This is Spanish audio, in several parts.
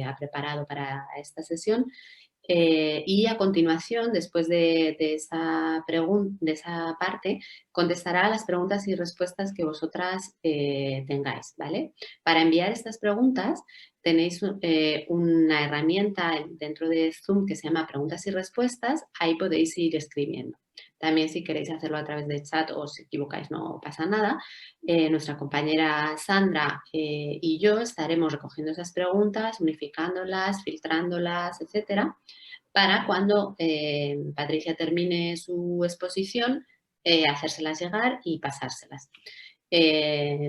ha preparado para esta sesión. Y a continuación, después de esa parte, contestará a las preguntas y respuestas que vosotras tengáis, ¿vale? Para enviar estas preguntas tenéis una herramienta dentro de Zoom que se llama preguntas y respuestas, ahí podéis ir escribiendo. También si queréis hacerlo a través de chat o si equivocáis no pasa nada. Nuestra compañera Sandra y yo estaremos recogiendo esas preguntas, unificándolas, filtrándolas, etcétera, para cuando Patricia termine su exposición, hacérselas llegar y pasárselas.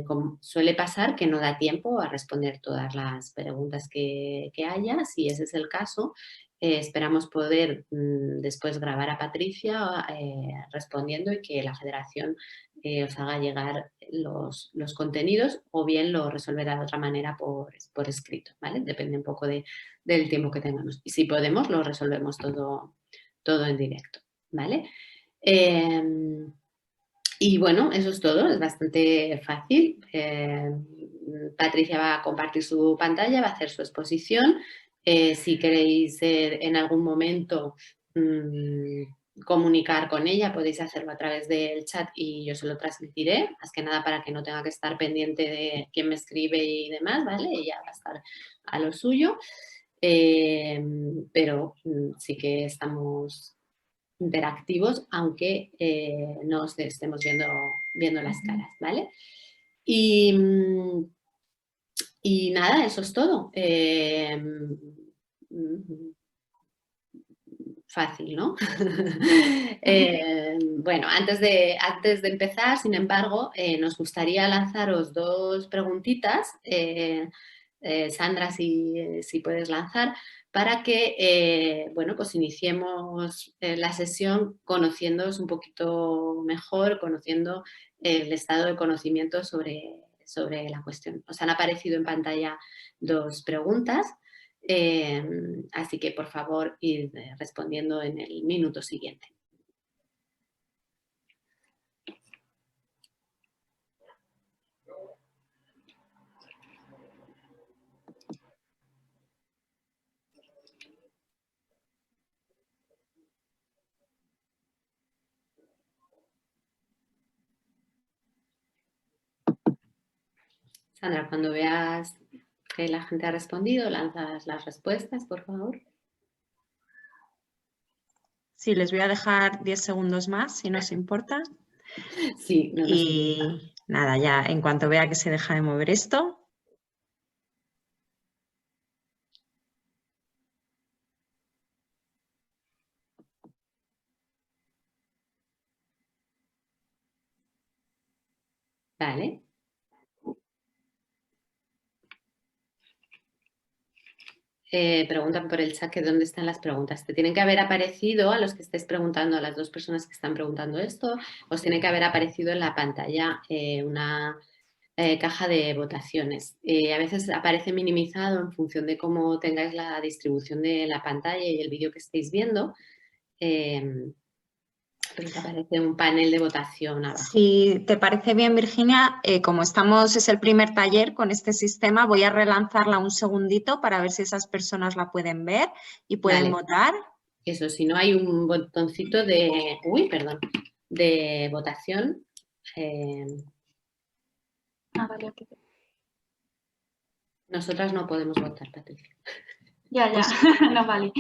Como suele pasar que no da tiempo a responder todas las preguntas que haya. Si ese es el caso, esperamos poder después grabar a Patricia respondiendo y que la federación os haga llegar los contenidos, o bien lo resolverá de otra manera por escrito, ¿vale? Depende un poco del tiempo que tengamos. Y si podemos, lo resolvemos todo en directo, ¿vale? Y bueno, eso es todo, es bastante fácil. Patricia va a compartir su pantalla, va a hacer su exposición. Si queréis en algún momento comunicar con ella, podéis hacerlo a través del chat y yo se lo transmitiré, más que nada para que no tenga que estar pendiente de quién me escribe y demás, ¿vale? Ella va a estar a lo suyo, pero sí que estamos interactivos, aunque no os estemos viendo las caras, ¿vale? Y nada, eso es todo. Fácil, ¿no? Bueno, antes de empezar, sin embargo, nos gustaría lanzaros dos preguntitas, Sandra, si puedes lanzar, para que, bueno, pues iniciemos la sesión conociéndoos un poquito mejor, conociendo el estado de conocimiento sobre la cuestión. Os han aparecido en pantalla dos preguntas. Así que, por favor, id respondiendo en el minuto siguiente. Sandra, cuando veas que la gente ha respondido, lanzas las respuestas, por favor. Sí, les voy a dejar 10 segundos más, si no os importa. Sí, no nos importa. Nada, ya en cuanto vea que se deja de mover esto. Vale. Preguntan por el chat que dónde están las preguntas. Te tienen que haber aparecido, a los que estéis preguntando, a las dos personas que están preguntando esto, os tiene que haber aparecido en la pantalla una caja de votaciones. A veces aparece minimizado en función de cómo tengáis la distribución de la pantalla y el vídeo que estéis viendo. Pero te aparece un panel de votación abajo. Si te parece bien, Virginia, como es el primer taller con este sistema, voy a relanzarla un segundito para ver si esas personas la pueden ver y pueden votar. Eso, si no hay un botoncito de votación. Vale. Nosotras no podemos votar, Patricia. Ya, no vale.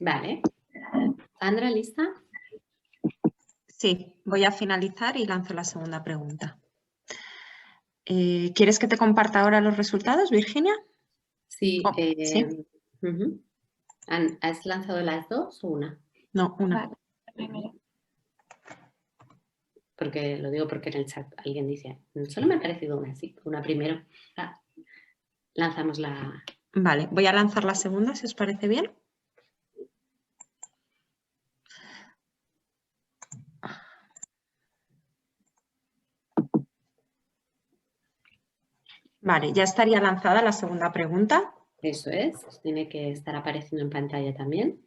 Vale. Sandra, ¿lista? Sí, voy a finalizar y lanzo la segunda pregunta. ¿Quieres que te comparta ahora los resultados, Virginia? Sí. ¿Sí? ¿Has lanzado las dos o una? No, una. Vale, la primera. Porque lo digo porque en el chat alguien dice, solo me ha parecido una, sí, una primero. Lanzamos la... Vale, voy a lanzar la segunda, si os parece bien. Vale, ya estaría lanzada la segunda pregunta. Eso es, tiene que estar apareciendo en pantalla también.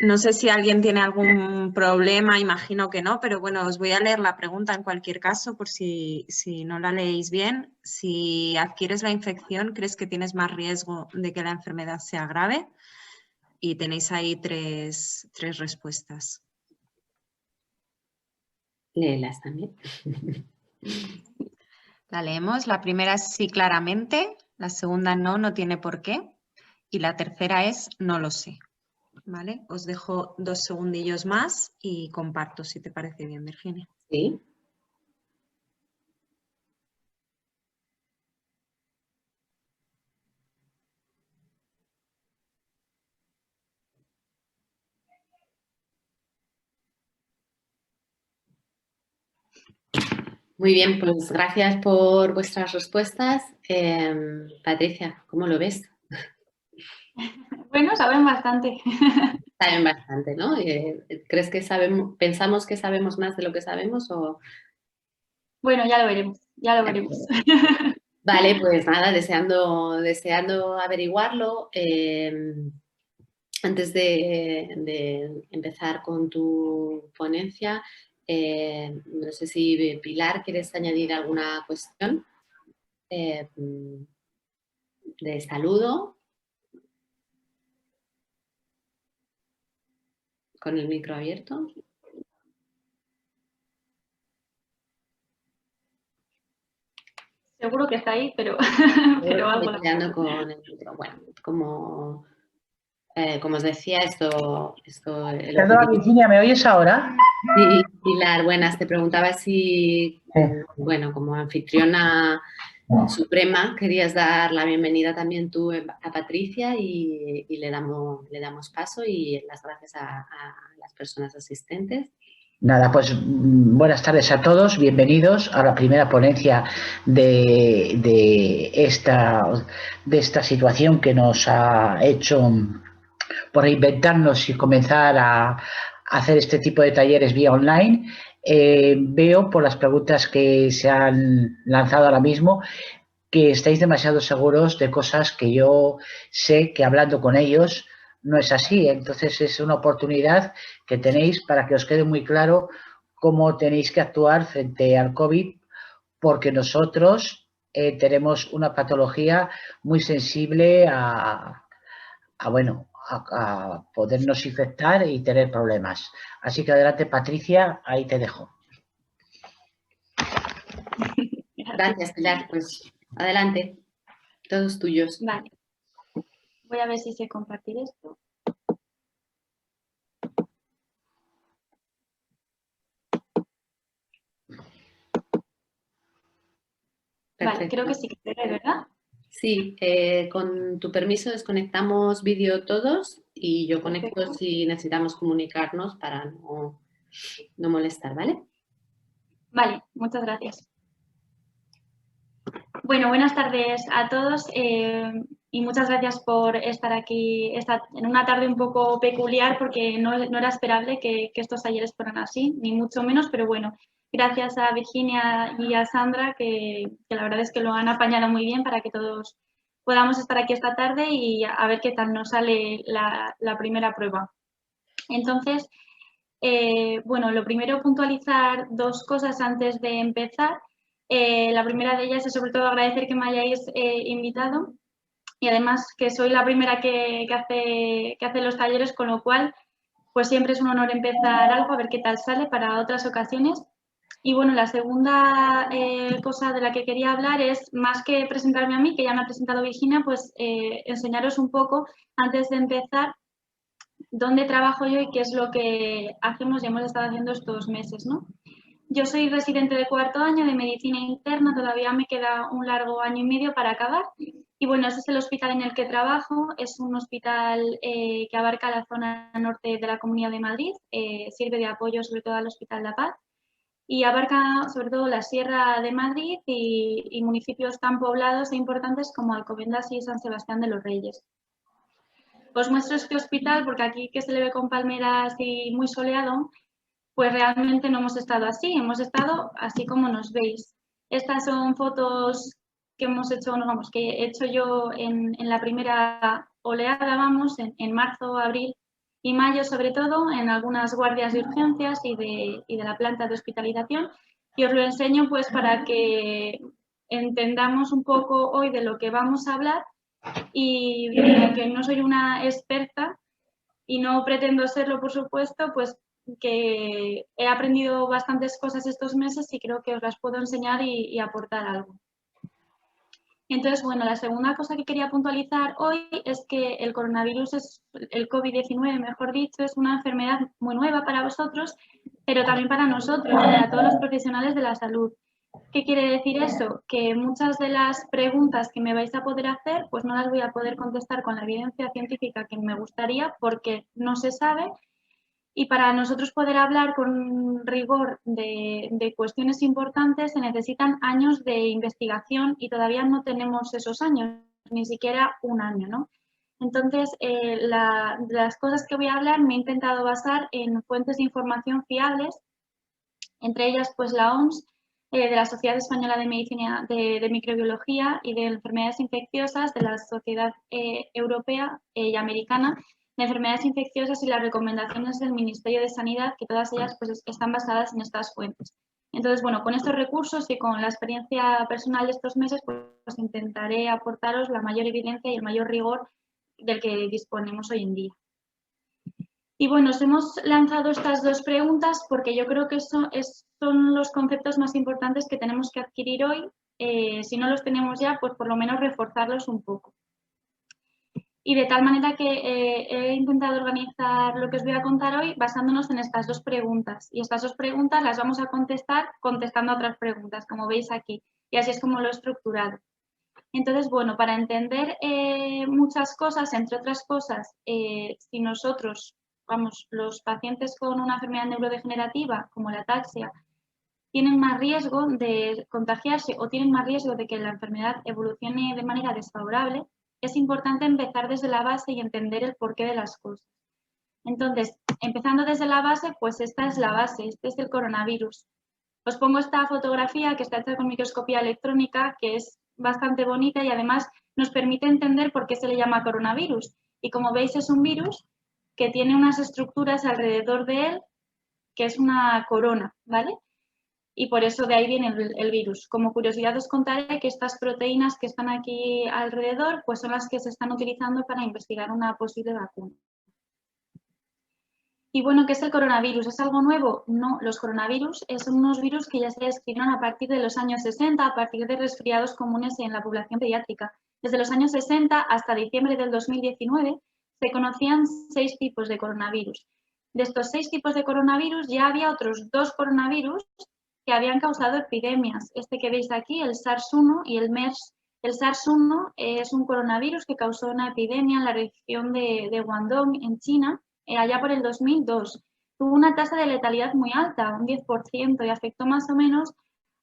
No sé si alguien tiene algún problema, imagino que no, pero bueno, os voy a leer la pregunta en cualquier caso por si no la leéis bien. Si adquieres la infección, ¿crees que tienes más riesgo de que la enfermedad sea grave? Y tenéis ahí tres respuestas. Léelas también. La leemos. La primera es sí, claramente. La segunda no tiene por qué. Y la tercera es no lo sé. ¿Vale? Os dejo 2 segundillos más y comparto si te parece bien, Virginia. Sí. Muy bien, pues gracias por vuestras respuestas. Patricia, ¿cómo lo ves? Bueno, saben bastante. Saben bastante, ¿no? ¿Crees que pensamos que sabemos más de lo que sabemos o...? Bueno, ya lo veremos, ya lo veremos. Vale, pues nada, deseando averiguarlo. Antes de empezar con tu ponencia, no sé si Pilar, ¿quieres añadir alguna cuestión de saludo? Con el micro abierto. Seguro que está ahí, pero algo. Con el micro. Bueno, como os decía, Perdona, Virginia, ¿me oyes ahora? Sí, Pilar, buenas. Te preguntaba si, bueno, como anfitriona suprema, querías dar la bienvenida también tú a Patricia y le damos paso y las gracias a las personas asistentes. Nada, pues buenas tardes a todos, bienvenidos a la primera ponencia de esta situación que nos ha hecho por reinventarnos y comenzar a hacer este tipo de talleres vía online. Veo por las preguntas que se han lanzado ahora mismo que estáis demasiado seguros de cosas que yo sé que hablando con ellos no es así. Entonces es una oportunidad que tenéis para que os quede muy claro cómo tenéis que actuar frente al COVID, porque nosotros tenemos una patología muy sensible a podernos infectar y tener problemas. Así que adelante, Patricia, ahí te dejo. Gracias, Pilar. Pues adelante, todos tuyos. Vale. Voy a ver si sé compartir esto. Perfecto. Vale, creo que sí que se ve, ¿verdad? Sí, con tu permiso desconectamos vídeo todos y yo conecto Perfecto. si necesitamos comunicarnos para no molestar, ¿vale? Vale, muchas gracias. Bueno, buenas tardes a todos y muchas gracias por estar aquí en una tarde un poco peculiar porque no era esperable que estos talleres fueran así, ni mucho menos, pero bueno, gracias a Virginia y a Sandra que la verdad es que lo han apañado muy bien para que todos podamos estar aquí esta tarde y a ver qué tal nos sale la primera prueba. Entonces, bueno, lo primero puntualizar 2 cosas antes de empezar. La primera de ellas es sobre todo agradecer que me hayáis invitado y además que soy la primera que hace los talleres, con lo cual pues siempre es un honor empezar algo, a ver qué tal sale para otras ocasiones. Y bueno, la segunda cosa de la que quería hablar es, más que presentarme a mí, que ya me ha presentado Virginia, pues enseñaros un poco, antes de empezar, dónde trabajo yo y qué es lo que hacemos y hemos estado haciendo estos meses, ¿no? Yo soy residente de 4º año de medicina interna, todavía me queda un largo año y medio para acabar. Y bueno, ese es el hospital en el que trabajo, es un hospital que abarca la zona norte de la Comunidad de Madrid, sirve de apoyo sobre todo al Hospital La Paz. y abarca sobre todo la Sierra de Madrid y municipios tan poblados e importantes como Alcobendas y San Sebastián de los Reyes. Os muestro este hospital porque aquí, que se le ve con palmeras y muy soleado, pues realmente no hemos estado así, hemos estado así como nos veis. Estas son fotos que hemos hecho, que he hecho yo en la primera oleada, en marzo, abril y mayo, sobre todo, en algunas guardias de urgencias y de la planta de hospitalización. Y os lo enseño pues para que entendamos un poco hoy de lo que vamos a hablar, y aunque no soy una experta y no pretendo serlo, por supuesto, pues que he aprendido bastantes cosas estos meses y creo que os las puedo enseñar y aportar algo. Entonces, bueno, la segunda cosa que quería puntualizar hoy es que el coronavirus, el COVID-19, mejor dicho, es una enfermedad muy nueva para vosotros, pero también para nosotros, para todos los profesionales de la salud. ¿Qué quiere decir eso? Que muchas de las preguntas que me vais a poder hacer, pues no las voy a poder contestar con la evidencia científica que me gustaría porque no se sabe. Y para nosotros poder hablar con rigor de cuestiones importantes se necesitan años de investigación y todavía no tenemos esos años, ni siquiera un año, ¿no? Entonces, las cosas que voy a hablar me he intentado basar en fuentes de información fiables, entre ellas pues la OMS, de la Sociedad Española de Medicina de Microbiología y de Enfermedades Infecciosas, de la Sociedad Europea y Americana de Enfermedades Infecciosas, y las recomendaciones del Ministerio de Sanidad, que todas ellas pues están basadas en estas fuentes. Entonces, bueno, con estos recursos y con la experiencia personal de estos meses, pues intentaré aportaros la mayor evidencia y el mayor rigor del que disponemos hoy en día. Y bueno, os hemos lanzado estas dos preguntas porque yo creo que son los conceptos más importantes que tenemos que adquirir hoy. Si no los tenemos ya, pues por lo menos reforzarlos un poco. Y de tal manera que he intentado organizar lo que os voy a contar hoy basándonos en estas dos preguntas. Y estas dos preguntas las vamos a contestar contestando a otras preguntas, como veis aquí. Y así es como lo he estructurado. Entonces, bueno, para entender muchas cosas, entre otras cosas, si nosotros, los pacientes con una enfermedad neurodegenerativa, como la ataxia, tienen más riesgo de contagiarse o tienen más riesgo de que la enfermedad evolucione de manera desfavorable, es importante empezar desde la base y entender el porqué de las cosas. Entonces, empezando desde la base, pues esta es la base, este es el coronavirus. Os pongo esta fotografía que está hecha con microscopía electrónica, que es bastante bonita y además nos permite entender por qué se le llama coronavirus. Y como veis, es un virus que tiene unas estructuras alrededor de él, que es una corona, ¿vale? Y por eso de ahí viene el virus. Como curiosidad os contaré que estas proteínas que están aquí alrededor, pues son las que se están utilizando para investigar una posible vacuna. Y bueno, ¿qué es el coronavirus? ¿Es algo nuevo? No, los coronavirus son unos virus que ya se describieron a partir de los años 60, a partir de resfriados comunes en la población pediátrica. Desde los años 60 hasta diciembre del 2019 se conocían 6 tipos de coronavirus. De estos 6 tipos de coronavirus ya había otros 2 coronavirus que habían causado epidemias. Este que veis aquí, el SARS-1 y el MERS. El SARS-1 es un coronavirus que causó una epidemia en la región de Guangdong, en China, allá por el 2002. Tuvo una tasa de letalidad muy alta, un 10%, y afectó más o menos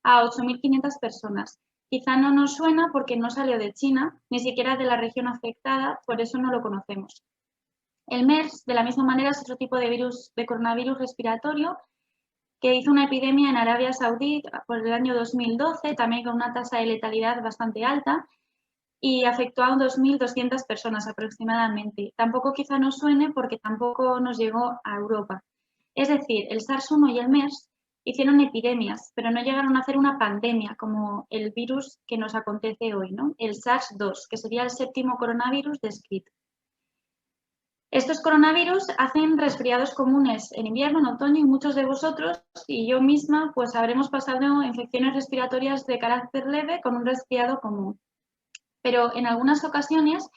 a 8.500 personas. Quizá no nos suena porque no salió de China, ni siquiera de la región afectada, por eso no lo conocemos. El MERS, de la misma manera, es otro tipo de virus, de coronavirus respiratorio, que hizo una epidemia en Arabia Saudí por el año 2012, también con una tasa de letalidad bastante alta, y afectó a 2.200 personas aproximadamente. Tampoco quizá nos suene porque tampoco nos llegó a Europa. Es decir, el SARS-1 y el MERS hicieron epidemias, pero no llegaron a hacer una pandemia como el virus que nos acontece hoy, ¿no? El SARS-2, que sería el 7º coronavirus descrito. Estos coronavirus hacen resfriados comunes en invierno, en otoño, y muchos de vosotros y yo misma pues habremos pasado infecciones respiratorias de carácter leve con un resfriado común. Pero en algunas ocasiones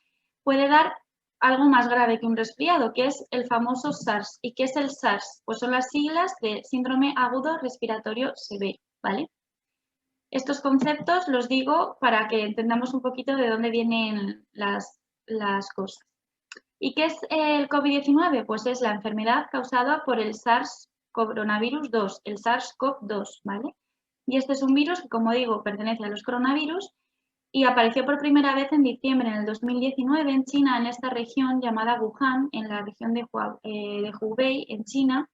puede dar algo más grave que un resfriado, que es el famoso SARS. ¿Y qué es el SARS? Pues son las siglas de síndrome agudo respiratorio severo, ¿vale? Estos conceptos los digo para que entendamos un poquito de dónde vienen las cosas. ¿Y qué es el COVID-19? Pues es la enfermedad causada por el SARS coronavirus 2, el SARS-CoV-2, ¿vale? Y este es un virus que, como digo, pertenece a los coronavirus y apareció por primera vez en diciembre en el 2019 en China, en esta región llamada Wuhan, en la región de Hubei, en China,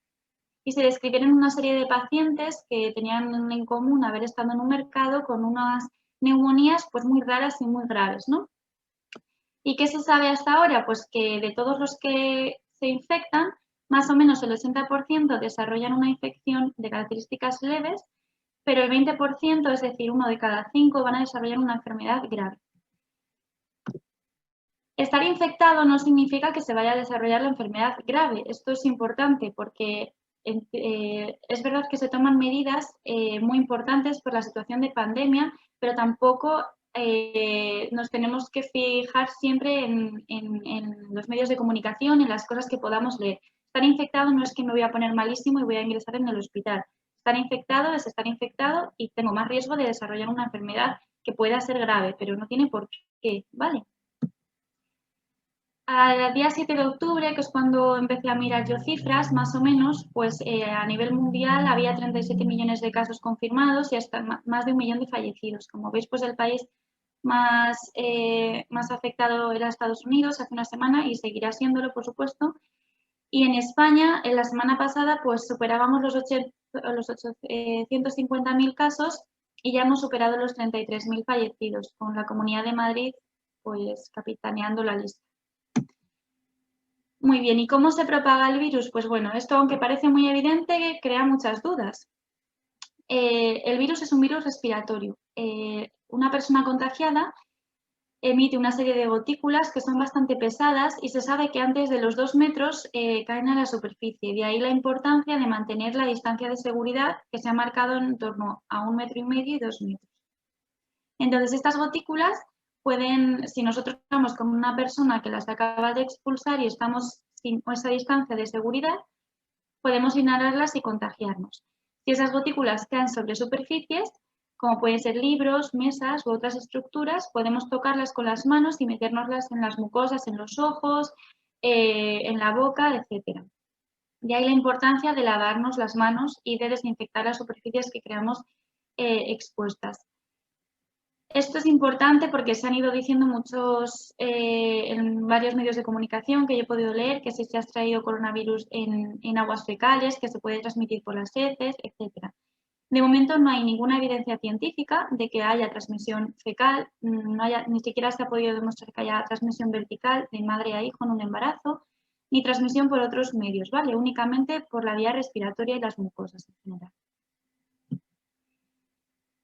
y se describieron una serie de pacientes que tenían en común haber estado en un mercado con unas neumonías pues muy raras y muy graves, ¿no? ¿Y qué se sabe hasta ahora? Pues que de todos los que se infectan, más o menos el 80% desarrollan una infección de características leves, pero el 20%, es decir, 1 de cada 5, van a desarrollar una enfermedad grave. Estar infectado no significa que se vaya a desarrollar la enfermedad grave. Esto es importante porque es verdad que se toman medidas muy importantes por la situación de pandemia, pero tampoco nos tenemos que fijar siempre en los medios de comunicación, en las cosas que podamos leer. Estar infectado no es que me voy a poner malísimo y voy a ingresar en el hospital. Estar infectado es estar infectado y tengo más riesgo de desarrollar una enfermedad que pueda ser grave, pero no tiene por qué, ¿vale? Al día 7 de octubre, que es cuando empecé a mirar yo cifras, más o menos, pues a nivel mundial había 37 millones de casos confirmados y hasta más de 1 millón de fallecidos. Como veis, pues el país más afectado era Estados Unidos hace una semana y seguirá siéndolo, por supuesto. Y en España, en la semana pasada, pues superábamos los 850.000 casos y ya hemos superado los 33.000 fallecidos, con la Comunidad de Madrid pues capitaneando la lista. Muy bien, ¿y cómo se propaga el virus? Pues bueno, esto aunque parece muy evidente, crea muchas dudas. El virus es un virus respiratorio. Una persona contagiada emite una serie de gotículas que son bastante pesadas y se sabe que antes de los 2 metros caen a la superficie. De ahí la importancia de mantener la distancia de seguridad que se ha marcado en torno a 1,5 metros y 2 metros. Entonces, estas gotículas pueden, si nosotros estamos con una persona que las acaba de expulsar y estamos sin esa distancia de seguridad, podemos inhalarlas y contagiarnos. Si esas gotículas caen sobre superficies, como pueden ser libros, mesas u otras estructuras, podemos tocarlas con las manos y metérnoslas en las mucosas, en los ojos, en la boca, etc. De ahí la importancia de lavarnos las manos y de desinfectar las superficies que creamos expuestas. Esto es importante porque se han ido diciendo en varios medios de comunicación que yo he podido leer que si se ha extraído coronavirus en aguas fecales, que se puede transmitir por las heces, etc. De momento no hay ninguna evidencia científica de que haya transmisión fecal, ni siquiera se ha podido demostrar que haya transmisión vertical de madre a hijo en un embarazo, ni transmisión por otros medios, ¿vale? Únicamente por la vía respiratoria y las mucosas en general.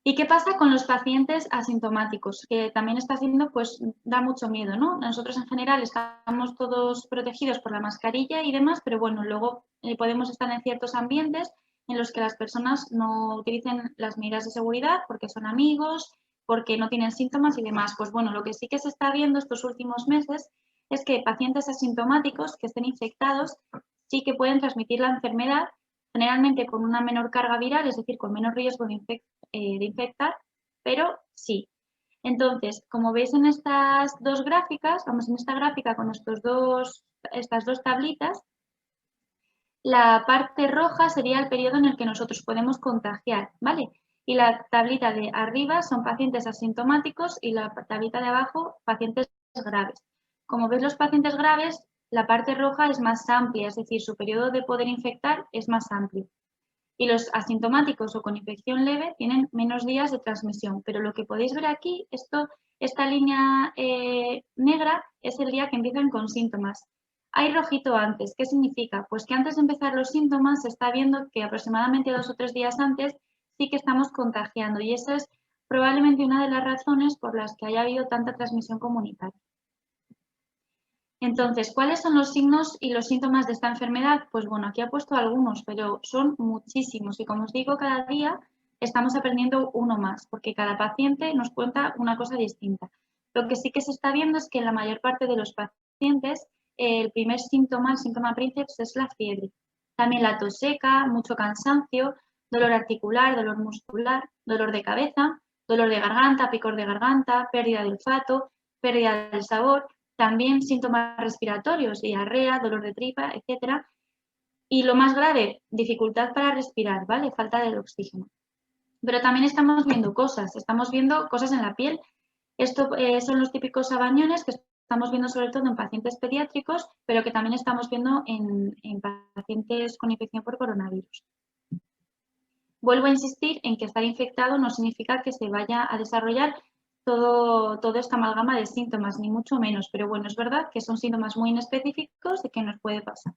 ¿Y qué pasa con los pacientes asintomáticos? Que también está haciendo, pues da mucho miedo, ¿no? Nosotros en general estamos todos protegidos por la mascarilla y demás, pero bueno, luego podemos estar en ciertos ambientes en los que las personas no utilicen las medidas de seguridad porque son amigos, porque no tienen síntomas y demás. Pues bueno, lo que sí que se está viendo estos últimos meses es que pacientes asintomáticos que estén infectados sí que pueden transmitir la enfermedad, generalmente con una menor carga viral, es decir, con menos riesgo de infectar, pero sí. Entonces, como veis en estas dos gráficas, vamos en esta gráfica con estas dos tablitas, la parte roja sería el periodo en el que nosotros podemos contagiar, ¿vale? Y la tablita de arriba son pacientes asintomáticos y la tablita de abajo pacientes graves. Como veis, los pacientes graves, la parte roja es más amplia, es decir, su periodo de poder infectar es más amplio. Y los asintomáticos o con infección leve tienen menos días de transmisión. Pero lo que podéis ver aquí, esta línea negra es el día que empiezan con síntomas. Hay rojito antes. ¿Qué significa? Pues que antes de empezar los síntomas se está viendo que aproximadamente 2 o 3 días antes sí que estamos contagiando. Y esa es probablemente una de las razones por las que haya habido tanta transmisión comunitaria. Entonces, ¿cuáles son los signos y los síntomas de esta enfermedad? Pues bueno, aquí he puesto algunos, pero son muchísimos y como os digo, cada día estamos aprendiendo uno más, porque cada paciente nos cuenta una cosa distinta. Lo que sí que se está viendo es que en la mayor parte de los pacientes el primer síntoma, el síntoma princeps, es la fiebre. También la tos seca, mucho cansancio, dolor articular, dolor muscular, dolor de cabeza, dolor de garganta, picor de garganta, pérdida de olfato, pérdida del sabor. También síntomas respiratorios, diarrea, dolor de tripa, etc. Y lo más grave, dificultad para respirar, ¿vale? Falta del oxígeno. Pero también estamos viendo cosas en la piel. Esto son los típicos sabañones que estamos viendo sobre todo en pacientes pediátricos, pero que también estamos viendo en pacientes con infección por coronavirus. Vuelvo a insistir en que estar infectado no significa que se vaya a desarrollar toda esta amalgama de síntomas, ni mucho menos, pero bueno, es verdad que son síntomas muy inespecíficos de que nos puede pasar.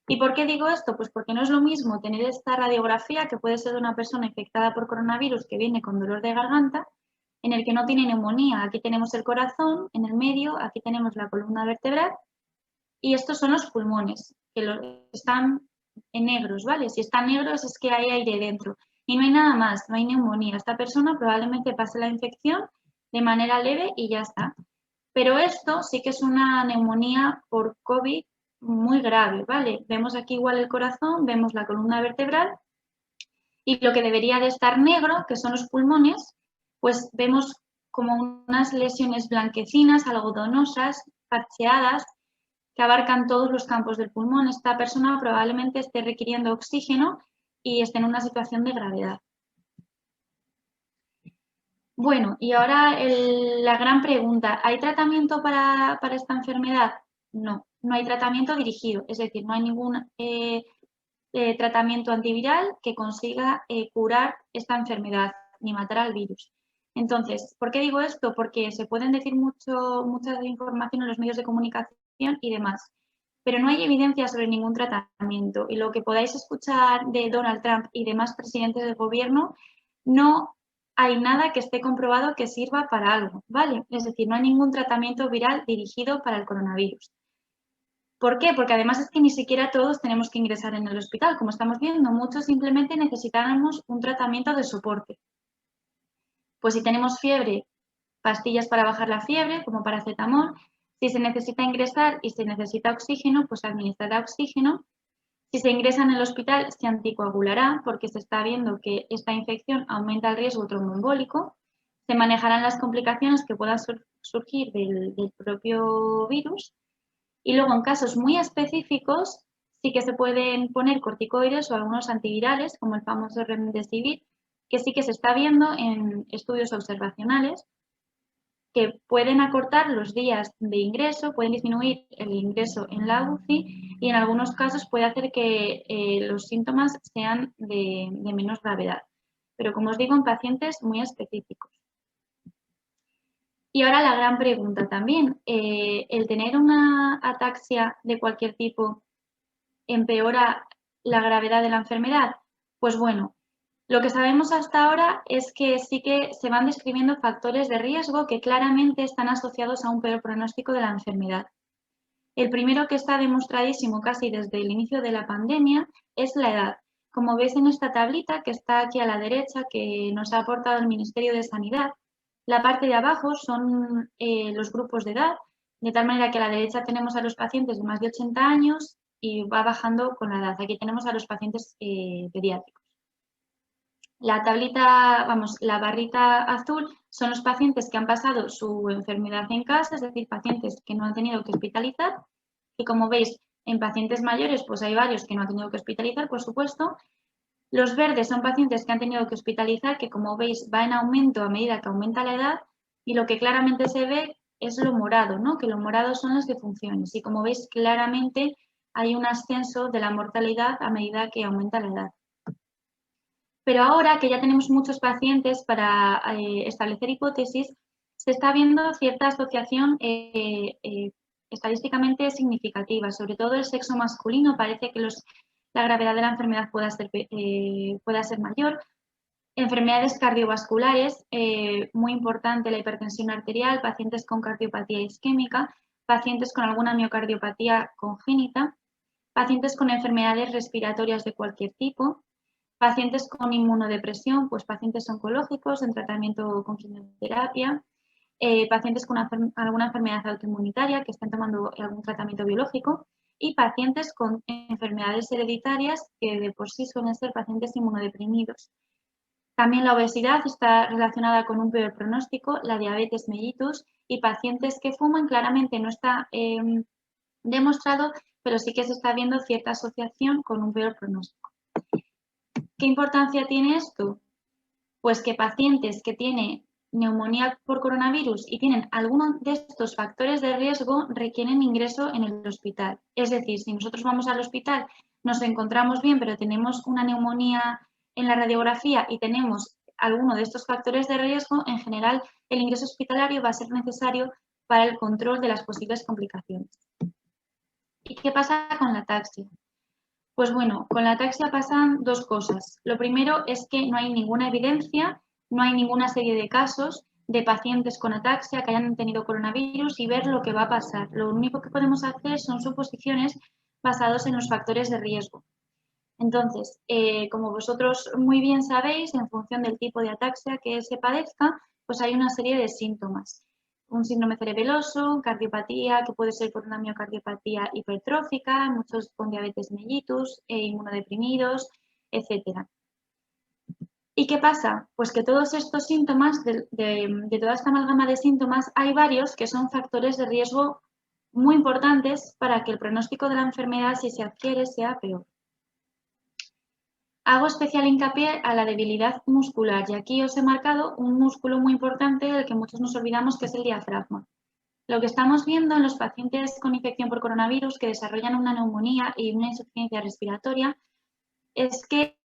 ¿Y por qué digo esto? Pues porque no es lo mismo tener esta radiografía que puede ser de una persona infectada por coronavirus que viene con dolor de garganta, en el que no tiene neumonía. Aquí tenemos el corazón, en el medio, aquí tenemos la columna vertebral y estos son los pulmones, que están en negros, ¿vale? Si están negros es que hay aire dentro y no hay nada más, no hay neumonía. Esta persona probablemente pase la infección de manera leve y ya está. Pero esto sí que es una neumonía por COVID muy grave, ¿vale? Vemos aquí igual el corazón, vemos la columna vertebral y lo que debería de estar negro, que son los pulmones, pues vemos como unas lesiones blanquecinas, algodonosas, parcheadas, que abarcan todos los campos del pulmón. Esta persona probablemente esté requiriendo oxígeno y esté en una situación de gravedad. Bueno, y ahora la gran pregunta, ¿hay tratamiento para esta enfermedad? No, no hay tratamiento dirigido, es decir, no hay ningún tratamiento antiviral que consiga curar esta enfermedad ni matar al virus. Entonces, ¿por qué digo esto? Porque se pueden decir mucha información en los medios de comunicación y demás, pero no hay evidencia sobre ningún tratamiento y lo que podáis escuchar de Donald Trump y demás presidentes del gobierno, no hay nada que esté comprobado que sirva para algo, ¿vale? Es decir, no hay ningún tratamiento viral dirigido para el coronavirus. ¿Por qué? Porque además es que ni siquiera todos tenemos que ingresar en el hospital. Como estamos viendo, muchos simplemente necesitamos un tratamiento de soporte. Pues si tenemos fiebre, pastillas para bajar la fiebre, como paracetamol. Si se necesita ingresar y se necesita oxígeno, pues se administrará oxígeno. Si se ingresa en el hospital, se anticoagulará porque se está viendo que esta infección aumenta el riesgo tromboembólico. Se manejarán las complicaciones que puedan surgir del propio virus. Y luego, en casos muy específicos, sí que se pueden poner corticoides o algunos antivirales, como el famoso Remdesivir, que sí que se está viendo en estudios observacionales, que pueden acortar los días de ingreso, pueden disminuir el ingreso en la UCI y en algunos casos puede hacer que los síntomas sean de menos gravedad. Pero como os digo, en pacientes muy específicos. Y ahora la gran pregunta también, ¿el tener una ataxia de cualquier tipo empeora la gravedad de la enfermedad? Pues bueno, lo que sabemos hasta ahora es que sí que se van describiendo factores de riesgo que claramente están asociados a un peor pronóstico de la enfermedad. El primero, que está demostradísimo casi desde el inicio de la pandemia, es la edad. Como veis en esta tablita que está aquí a la derecha, que nos ha aportado el Ministerio de Sanidad, la parte de abajo son los grupos de edad, de tal manera que a la derecha tenemos a los pacientes de más de 80 años y va bajando con la edad. Aquí tenemos a los pacientes pediátricos. La tablita, vamos, la barrita azul son los pacientes que han pasado su enfermedad en casa, es decir, pacientes que no han tenido que hospitalizar, y como veis, en pacientes mayores, pues hay varios que no han tenido que hospitalizar, por supuesto. Los verdes son pacientes que han tenido que hospitalizar, que como veis va en aumento a medida que aumenta la edad, y lo que claramente se ve es lo morado, ¿no? Que lo morado son las defunciones, y como veis claramente hay un ascenso de la mortalidad a medida que aumenta la edad. Pero ahora que ya tenemos muchos pacientes para establecer hipótesis, se está viendo cierta asociación estadísticamente significativa. Sobre todo el sexo masculino parece que la gravedad de la enfermedad pueda ser mayor. Enfermedades cardiovasculares, muy importante la hipertensión arterial, pacientes con cardiopatía isquémica, pacientes con alguna miocardiopatía congénita, pacientes con enfermedades respiratorias de cualquier tipo, pacientes con inmunodepresión, pues pacientes oncológicos en tratamiento con quimioterapia, pacientes con alguna enfermedad autoinmunitaria que estén tomando algún tratamiento biológico y pacientes con enfermedades hereditarias que de por sí suelen ser pacientes inmunodeprimidos. También la obesidad está relacionada con un peor pronóstico, la diabetes mellitus y pacientes que fuman claramente no está demostrado, pero sí que se está viendo cierta asociación con un peor pronóstico. ¿Qué importancia tiene esto? Pues que pacientes que tienen neumonía por coronavirus y tienen alguno de estos factores de riesgo requieren ingreso en el hospital. Es decir, si nosotros vamos al hospital, nos encontramos bien, pero tenemos una neumonía en la radiografía y tenemos alguno de estos factores de riesgo, en general el ingreso hospitalario va a ser necesario para el control de las posibles complicaciones. ¿Y qué pasa con la ataxia? Pues bueno, con la ataxia pasan dos cosas. Lo primero es que no hay ninguna evidencia, no hay ninguna serie de casos de pacientes con ataxia que hayan tenido coronavirus y ver lo que va a pasar. Lo único que podemos hacer son suposiciones basadas en los factores de riesgo. Entonces, como vosotros muy bien sabéis, en función del tipo de ataxia que se padezca, pues hay una serie de síntomas. Un síndrome cerebeloso, cardiopatía, que puede ser por una miocardiopatía hipertrófica, muchos con diabetes mellitus, inmunodeprimidos, etc. ¿Y qué pasa? Pues que todos estos síntomas, de toda esta amalgama de síntomas, hay varios que son factores de riesgo muy importantes para que el pronóstico de la enfermedad, si se adquiere, sea peor. Hago especial hincapié a la debilidad muscular y aquí os he marcado un músculo muy importante del que muchos nos olvidamos, que es el diafragma. Lo que estamos viendo en los pacientes con infección por coronavirus que desarrollan una neumonía y una insuficiencia respiratoria es que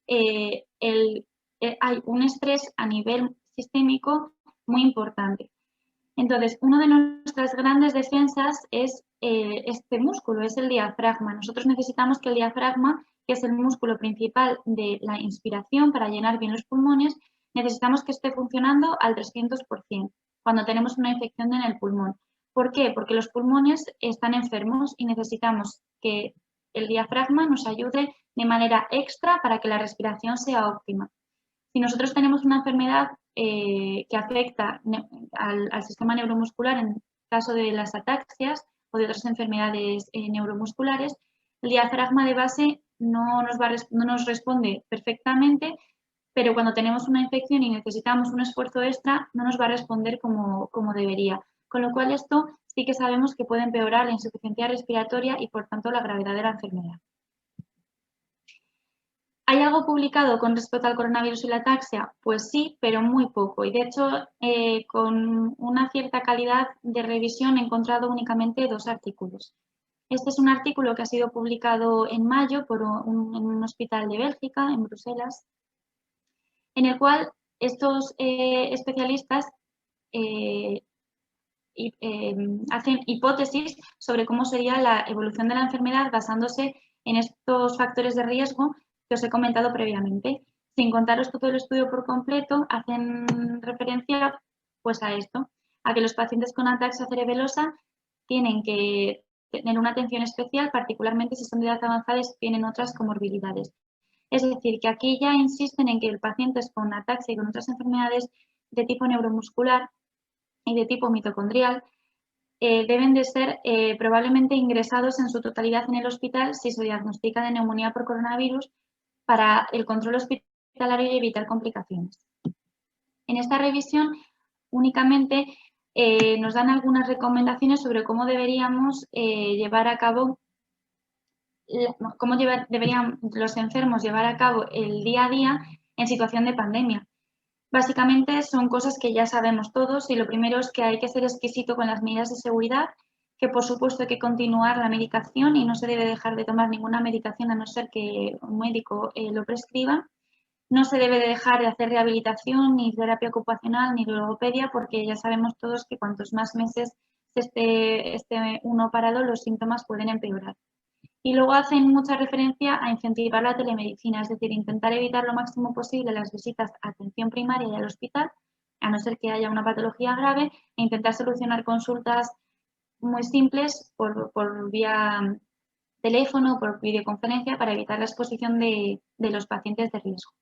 hay un estrés a nivel sistémico muy importante. Entonces, una de nuestras grandes defensas es este músculo, es el diafragma. Nosotros necesitamos que el diafragma, que es el músculo principal de la inspiración para llenar bien los pulmones, necesitamos que esté funcionando al 300% cuando tenemos una infección en el pulmón. ¿Por qué? Porque los pulmones están enfermos y necesitamos que el diafragma nos ayude de manera extra para que la respiración sea óptima. Si nosotros tenemos una enfermedad que afecta al sistema neuromuscular, en caso de las ataxias o de otras enfermedades neuromusculares, el diafragma de base no nos responde perfectamente, pero cuando tenemos una infección y necesitamos un esfuerzo extra, no nos va a responder como debería. Con lo cual, esto sí que sabemos que puede empeorar la insuficiencia respiratoria y, por tanto, la gravedad de la enfermedad. ¿Hay algo publicado con respecto al coronavirus y la ataxia? Pues sí, pero muy poco. Y de hecho, con una cierta calidad de revisión he encontrado únicamente 2 artículos. Este es un artículo que ha sido publicado en mayo en un hospital de Bélgica, en Bruselas, en el cual estos especialistas hacen hipótesis sobre cómo sería la evolución de la enfermedad basándose en estos factores de riesgo que os he comentado previamente. Sin contaros todo el estudio por completo, hacen referencia pues a esto, a que los pacientes con ataxia cerebelosa tienen que tener una atención especial, particularmente si son de edad avanzada y tienen otras comorbilidades. Es decir, que aquí ya insisten en que el paciente con ataxia y con otras enfermedades de tipo neuromuscular y de tipo mitocondrial deben de ser probablemente ingresados en su totalidad en el hospital si se diagnostica de neumonía por coronavirus para el control hospitalario y evitar complicaciones. En esta revisión únicamente nos dan algunas recomendaciones sobre cómo deberíamos llevar a cabo, deberían los enfermos llevar a cabo el día a día en situación de pandemia. Básicamente son cosas que ya sabemos todos y lo primero es que hay que ser exquisito con las medidas de seguridad, que por supuesto hay que continuar la medicación y no se debe dejar de tomar ninguna medicación a no ser que un médico lo prescriba. No se debe de dejar de hacer rehabilitación, ni terapia ocupacional, ni logopedia, porque ya sabemos todos que cuantos más meses esté uno parado, los síntomas pueden empeorar. Y luego hacen mucha referencia a incentivar la telemedicina, es decir, intentar evitar lo máximo posible las visitas a atención primaria y al hospital, a no ser que haya una patología grave, e intentar solucionar consultas muy simples por vía teléfono o por videoconferencia para evitar la exposición de los pacientes de riesgo.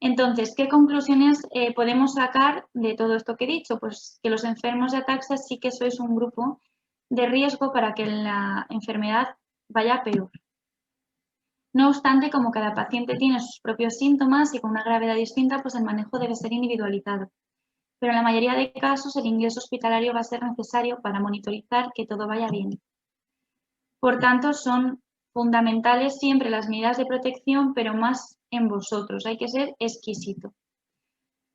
Entonces, ¿qué conclusiones podemos sacar de todo esto que he dicho? Pues que los enfermos de ataxia sí que sois un grupo de riesgo para que la enfermedad vaya peor. No obstante, como cada paciente tiene sus propios síntomas y con una gravedad distinta, pues el manejo debe ser individualizado. Pero en la mayoría de casos el ingreso hospitalario va a ser necesario para monitorizar que todo vaya bien. Por tanto, son fundamentales siempre las medidas de protección, pero más en vosotros. Hay que ser exquisito.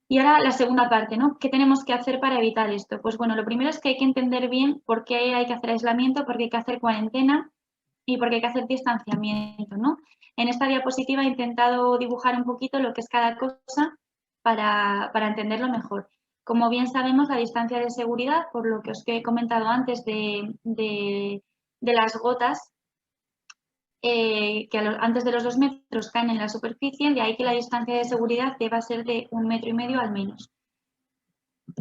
Y ahora la segunda parte, ¿no? ¿Qué tenemos que hacer para evitar esto? Pues bueno, lo primero es que hay que entender bien por qué hay que hacer aislamiento, por qué hay que hacer cuarentena y por qué hay que hacer distanciamiento, ¿no? En esta diapositiva he intentado dibujar un poquito lo que es cada cosa para entenderlo mejor. Como bien sabemos, la distancia de seguridad, por lo que os he comentado antes de las gotas, que antes de los 2 metros caen en la superficie, de ahí que la distancia de seguridad deba ser de 1,5 metros al menos.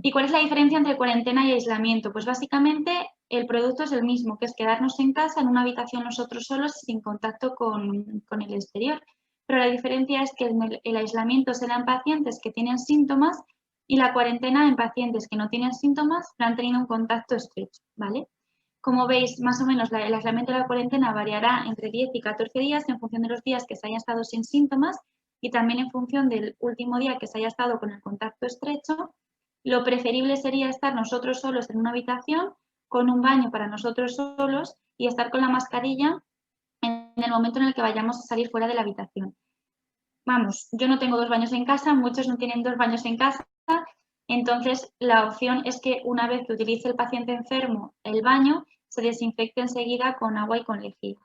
¿Y cuál es la diferencia entre cuarentena y aislamiento? Pues básicamente el producto es el mismo, que es quedarnos en casa, en una habitación nosotros solos, sin contacto con el exterior. Pero la diferencia es que el aislamiento se da en pacientes que tienen síntomas y la cuarentena en pacientes que no tienen síntomas, pero han tenido un contacto estrecho, ¿vale? Como veis, más o menos el aislamiento de la cuarentena variará entre 10 y 14 días en función de los días que se haya estado sin síntomas y también en función del último día que se haya estado con el contacto estrecho. Lo preferible sería estar nosotros solos en una habitación con un baño para nosotros solos y estar con la mascarilla en el momento en el que vayamos a salir fuera de la habitación. Vamos, yo no tengo 2 baños en casa, muchos no tienen 2 baños en casa, entonces la opción es que una vez que utilice el paciente enfermo el baño, se desinfecte enseguida con agua y con lejía.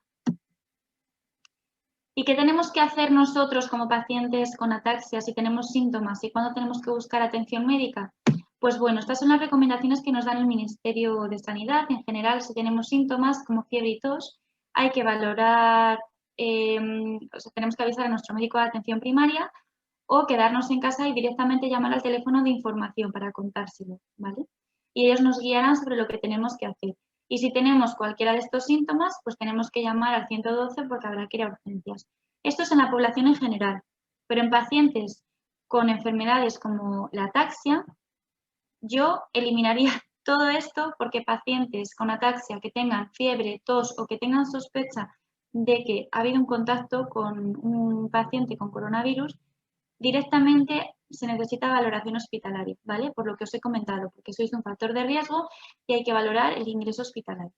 ¿Y qué tenemos que hacer nosotros como pacientes con ataxia si tenemos síntomas y cuándo tenemos que buscar atención médica? Pues bueno, estas son las recomendaciones que nos dan el Ministerio de Sanidad. En general, si tenemos síntomas como fiebre y tos, hay que valorar, tenemos que avisar a nuestro médico de atención primaria o quedarnos en casa y directamente llamar al teléfono de información para contárselo, ¿vale? Y ellos nos guiarán sobre lo que tenemos que hacer. Y si tenemos cualquiera de estos síntomas, pues tenemos que llamar al 112 porque habrá que ir a urgencias. Esto es en la población en general, pero en pacientes con enfermedades como la ataxia, yo eliminaría todo esto porque pacientes con ataxia que tengan fiebre, tos o que tengan sospecha de que ha habido un contacto con un paciente con coronavirus, directamente se necesita valoración hospitalaria, ¿vale? Por lo que os he comentado, porque sois un factor de riesgo y hay que valorar el ingreso hospitalario.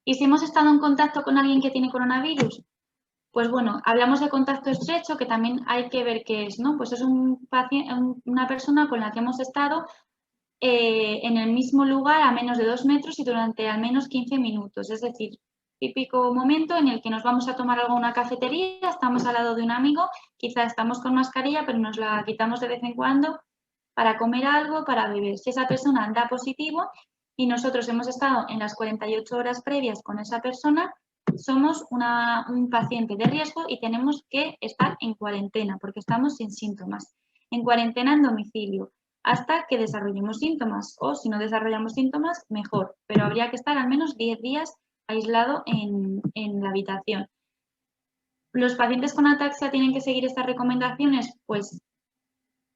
¿Y si hemos estado en contacto con alguien que tiene coronavirus? Pues bueno, hablamos de contacto estrecho, que también hay que ver qué es, ¿no? Pues es una persona con la que hemos estado en el mismo lugar a menos de 2 metros y durante al menos 15 minutos, es decir, típico momento en el que nos vamos a tomar algo en una cafetería, estamos al lado de un amigo, quizá estamos con mascarilla, pero nos la quitamos de vez en cuando para comer algo, para beber. Si esa persona da positivo y nosotros hemos estado en las 48 horas previas con esa persona, somos un paciente de riesgo y tenemos que estar en cuarentena porque estamos sin síntomas. En cuarentena en domicilio hasta que desarrollemos síntomas o si no desarrollamos síntomas, mejor, pero habría que estar al menos 10 días aislado en la habitación. ¿Los pacientes con ataxia tienen que seguir estas recomendaciones? Pues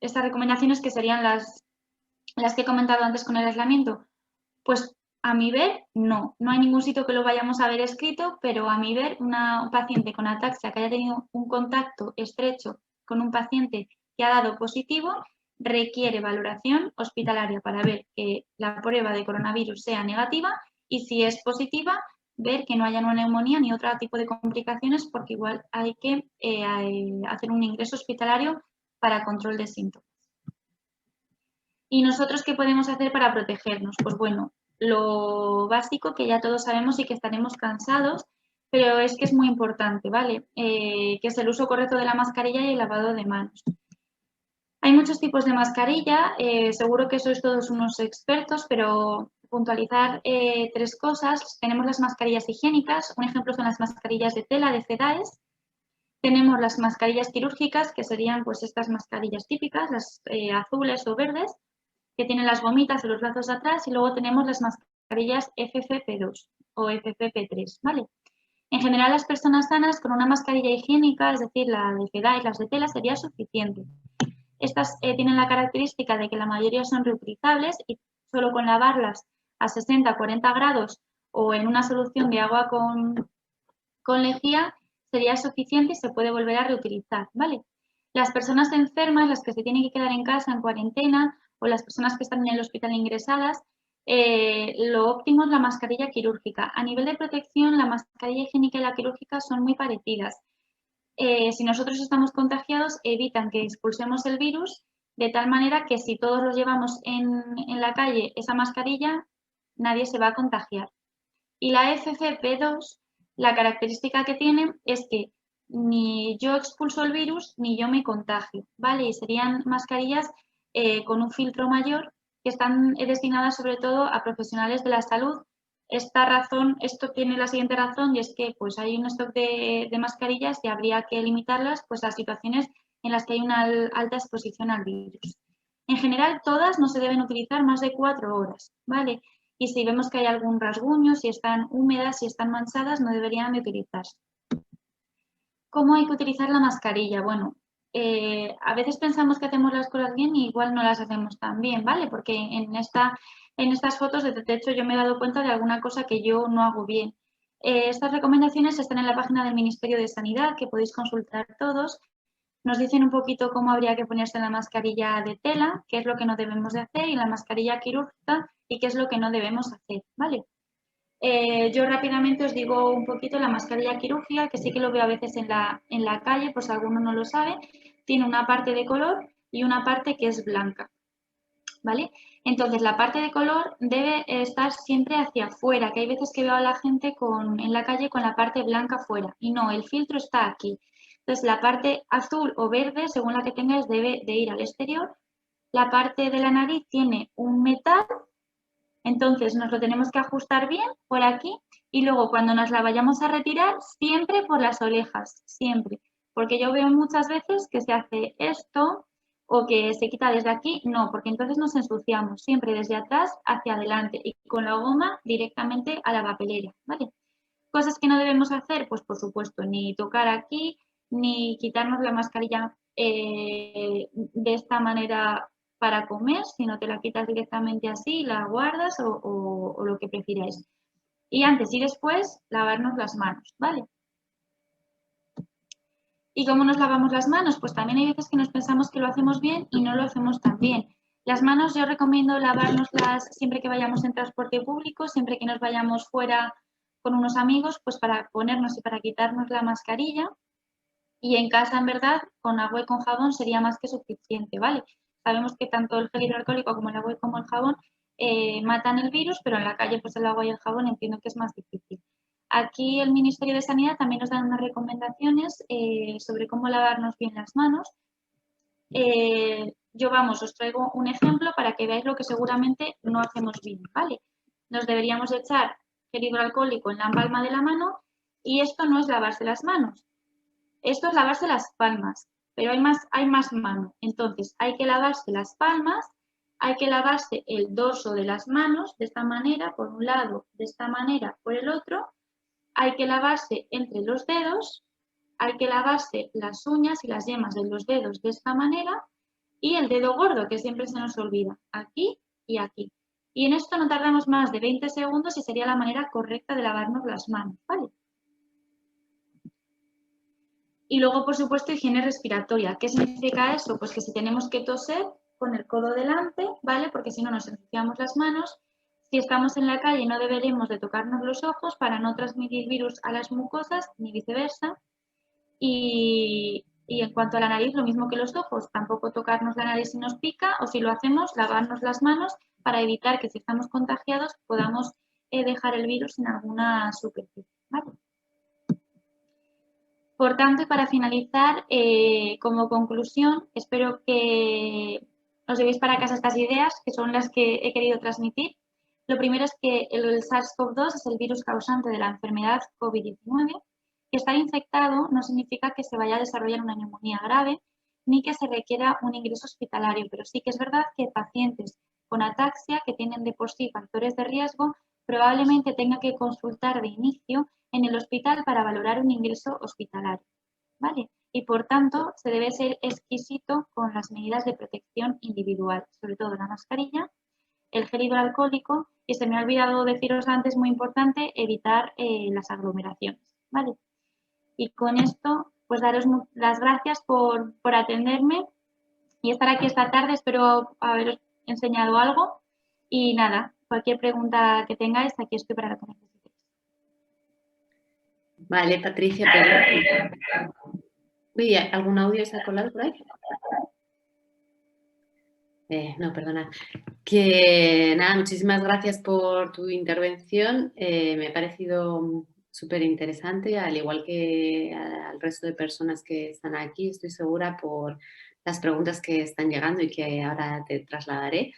estas recomendaciones que serían las que he comentado antes con el aislamiento, pues a mi ver, no hay ningún sitio que lo vayamos a ver escrito, pero a mi ver, un paciente con ataxia que haya tenido un contacto estrecho con un paciente que ha dado positivo, requiere valoración hospitalaria para ver que la prueba de coronavirus sea negativa y si es positiva, ver que no haya una neumonía ni otro tipo de complicaciones porque igual hay que hacer un ingreso hospitalario para control de síntomas. ¿Y nosotros qué podemos hacer para protegernos? Pues bueno, lo básico que ya todos sabemos y que estaremos cansados, pero es que es muy importante, ¿vale? Que es el uso correcto de la mascarilla y el lavado de manos. Hay muchos tipos de mascarilla, seguro que sois todos unos expertos, pero puntualizar 3 cosas. Tenemos las mascarillas higiénicas, un ejemplo son las mascarillas de tela de CEDAES. Tenemos las mascarillas quirúrgicas, que serían pues estas mascarillas típicas, las azules o verdes, que tienen las gomitas en los brazos atrás, y luego tenemos las mascarillas FFP2 o FFP3, ¿vale? En general, las personas sanas con una mascarilla higiénica, es decir, la de CEDAES y las de tela, sería suficiente. Estas tienen la característica de que la mayoría son reutilizables y solo con lavarlas a 60 o 40 grados o en una solución de agua con lejía sería suficiente y se puede volver a reutilizar, ¿vale? Las personas enfermas, las que se tienen que quedar en casa en cuarentena o las personas que están en el hospital ingresadas, lo óptimo es la mascarilla quirúrgica. A nivel de protección, la mascarilla higiénica y la quirúrgica son muy parecidas. Si nosotros estamos contagiados, evitan que expulsemos el virus de tal manera que si todos los llevamos en la calle esa mascarilla, nadie se va a contagiar. Y la FFP2, la característica que tiene es que ni yo expulso el virus ni yo me contagio, ¿vale? Y serían mascarillas con un filtro mayor que están destinadas sobre todo a profesionales de la salud. Esto tiene la siguiente razón y es que pues hay un stock de mascarillas y habría que limitarlas pues a situaciones en las que hay una alta exposición al virus. En general, todas no se deben utilizar más de 4 horas, ¿vale? Y si vemos que hay algún rasguño, si están húmedas, si están manchadas, no deberían de utilizarse. ¿Cómo hay que utilizar la mascarilla? Bueno, a veces pensamos que hacemos las cosas bien y igual no las hacemos tan bien, ¿vale? Porque en estas fotos, de hecho, yo me he dado cuenta de alguna cosa que yo no hago bien. Estas recomendaciones están en la página del Ministerio de Sanidad, que podéis consultar todos. Nos dicen un poquito cómo habría que ponerse la mascarilla de tela, qué es lo que no debemos de hacer, y la mascarilla quirúrgica y qué es lo que no debemos hacer, ¿vale? Yo rápidamente os digo un poquito la mascarilla quirúrgica, que sí que lo veo a veces en la calle, pues alguno no lo sabe. Tiene una parte de color y una parte que es blanca, ¿vale? Entonces, la parte de color debe estar siempre hacia afuera, que hay veces que veo a la gente en la calle con la parte blanca afuera. Y no, el filtro está aquí. Entonces, la parte azul o verde, según la que tengáis, debe de ir al exterior. La parte de la nariz tiene un metal, entonces nos lo tenemos que ajustar bien por aquí y luego cuando nos la vayamos a retirar, siempre por las orejas, siempre. Porque yo veo muchas veces que se hace esto o que se quita desde aquí, no, porque entonces nos ensuciamos, siempre desde atrás hacia adelante y con la goma directamente a la papelera, ¿vale? Cosas que no debemos hacer, pues por supuesto, ni tocar aquí, ni quitarnos la mascarilla de esta manera para comer, sino te la quitas directamente así, la guardas o lo que prefiráis. Y antes y después, lavarnos las manos, ¿vale? ¿Y cómo nos lavamos las manos? Pues también hay veces que nos pensamos que lo hacemos bien y no lo hacemos tan bien. Las manos yo recomiendo lavárnoslas siempre que vayamos en transporte público, siempre que nos vayamos fuera con unos amigos, pues para ponernos y para quitarnos la mascarilla. Y en casa, en verdad, con agua y con jabón sería más que suficiente, ¿vale? Sabemos que tanto el gel hidroalcohólico como el agua y como el jabón matan el virus, pero en la calle pues el agua y el jabón entiendo que es más difícil. Aquí el Ministerio de Sanidad también nos da unas recomendaciones sobre cómo lavarnos bien las manos. Os traigo un ejemplo para que veáis lo que seguramente no hacemos bien, ¿vale? Nos deberíamos echar gel hidroalcohólico en la palma de la mano y esto no es lavarse las manos. Esto es lavarse las palmas, pero hay más mano. Entonces, hay que lavarse las palmas, hay que lavarse el dorso de las manos de esta manera, por un lado, de esta manera, por el otro. Hay que lavarse entre los dedos, hay que lavarse las uñas y las yemas de los dedos de esta manera y el dedo gordo, que siempre se nos olvida, aquí y aquí. Y en esto no tardamos más de 20 segundos y sería la manera correcta de lavarnos las manos, ¿vale? Y luego, por supuesto, higiene respiratoria. ¿Qué significa eso? Pues que si tenemos que toser, con el codo delante, ¿vale? Porque si no nos ensuciamos las manos. Si estamos en la calle no deberemos de tocarnos los ojos para no transmitir virus a las mucosas ni viceversa. Y en cuanto a la nariz, lo mismo que los ojos, tampoco tocarnos la nariz si nos pica o si lo hacemos, lavarnos las manos para evitar que si estamos contagiados podamos dejar el virus en alguna superficie, ¿vale? Por tanto, y para finalizar, como conclusión, espero que os llevéis para casa estas ideas, que son las que he querido transmitir. Lo primero es que el SARS-CoV-2 es el virus causante de la enfermedad COVID-19. Que estar infectado no significa que se vaya a desarrollar una neumonía grave ni que se requiera un ingreso hospitalario, pero sí que es verdad que pacientes con ataxia que tienen de por sí factores de riesgo probablemente tengan que consultar de inicio en el hospital para valorar un ingreso hospitalario, ¿vale? Y por tanto se debe ser exquisito con las medidas de protección individual, sobre todo la mascarilla, el gel hidroalcohólico y se me ha olvidado deciros antes, muy importante, evitar las aglomeraciones, ¿vale? Y con esto, pues daros las gracias por atenderme y estar aquí esta tarde. Espero haberos enseñado algo. Y nada, cualquier pregunta que tengáis, aquí estoy para lo que necesitéis. Vale, Patricia, perdón. Uy, ¿algún audio se ha colado por ahí? No, perdona. Que nada, muchísimas gracias por tu intervención. Me ha parecido súper interesante, al igual que al resto de personas que están aquí. Estoy segura por las preguntas que están llegando y que ahora te trasladaré.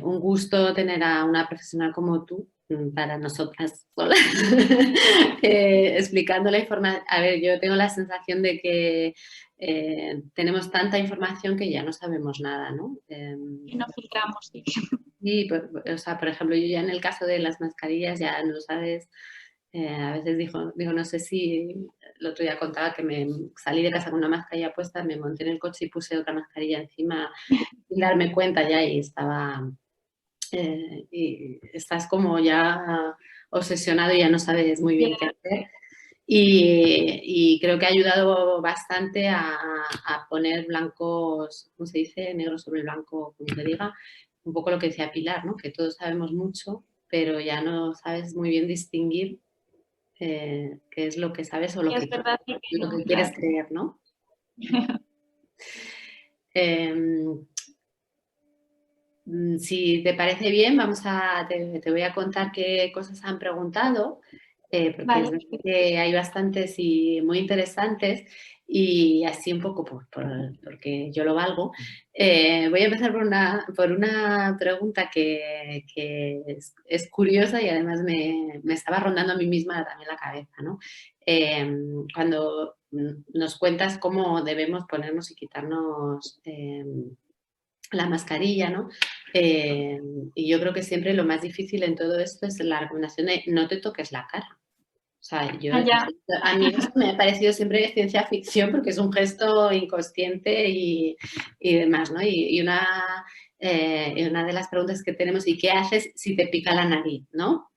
Un gusto tener a una profesional como tú para nosotras solas, explicando la información. A ver, yo tengo la sensación de que tenemos tanta información que ya no sabemos nada, ¿no? Y no filtramos, sí. Sí, o sea, por ejemplo, yo ya en el caso de las mascarillas ya no sabes, a veces digo, no sé si el otro día contaba que me salí de casa con una mascarilla puesta, me monté en el coche y puse otra mascarilla encima sin darme cuenta ya y y estás como ya obsesionado y ya no sabes muy bien qué hacer. Y creo que ha ayudado bastante a poner blancos, ¿cómo se dice? Negro sobre blanco, como se diga, un poco lo que decía Pilar, ¿no? Que todos sabemos mucho, pero ya no sabes muy bien distinguir qué es lo que sabes o lo que quieres creer, ¿no? Si te parece bien, te voy a contar qué cosas han preguntado, porque Vale. es verdad que hay bastantes y muy interesantes y así un poco porque yo lo valgo. Voy a empezar por una pregunta que es curiosa y además me estaba rondando a mí misma también la cabeza, ¿no? Cuando nos cuentas cómo debemos ponernos y quitarnos la mascarilla, ¿no? Y yo creo que siempre lo más difícil en todo esto es la recomendación de no te toques la cara. O sea, a mí esto me ha parecido siempre ciencia ficción porque es un gesto inconsciente y demás, ¿no? Y una de las preguntas que tenemos, ¿y qué haces si te pica la nariz, no?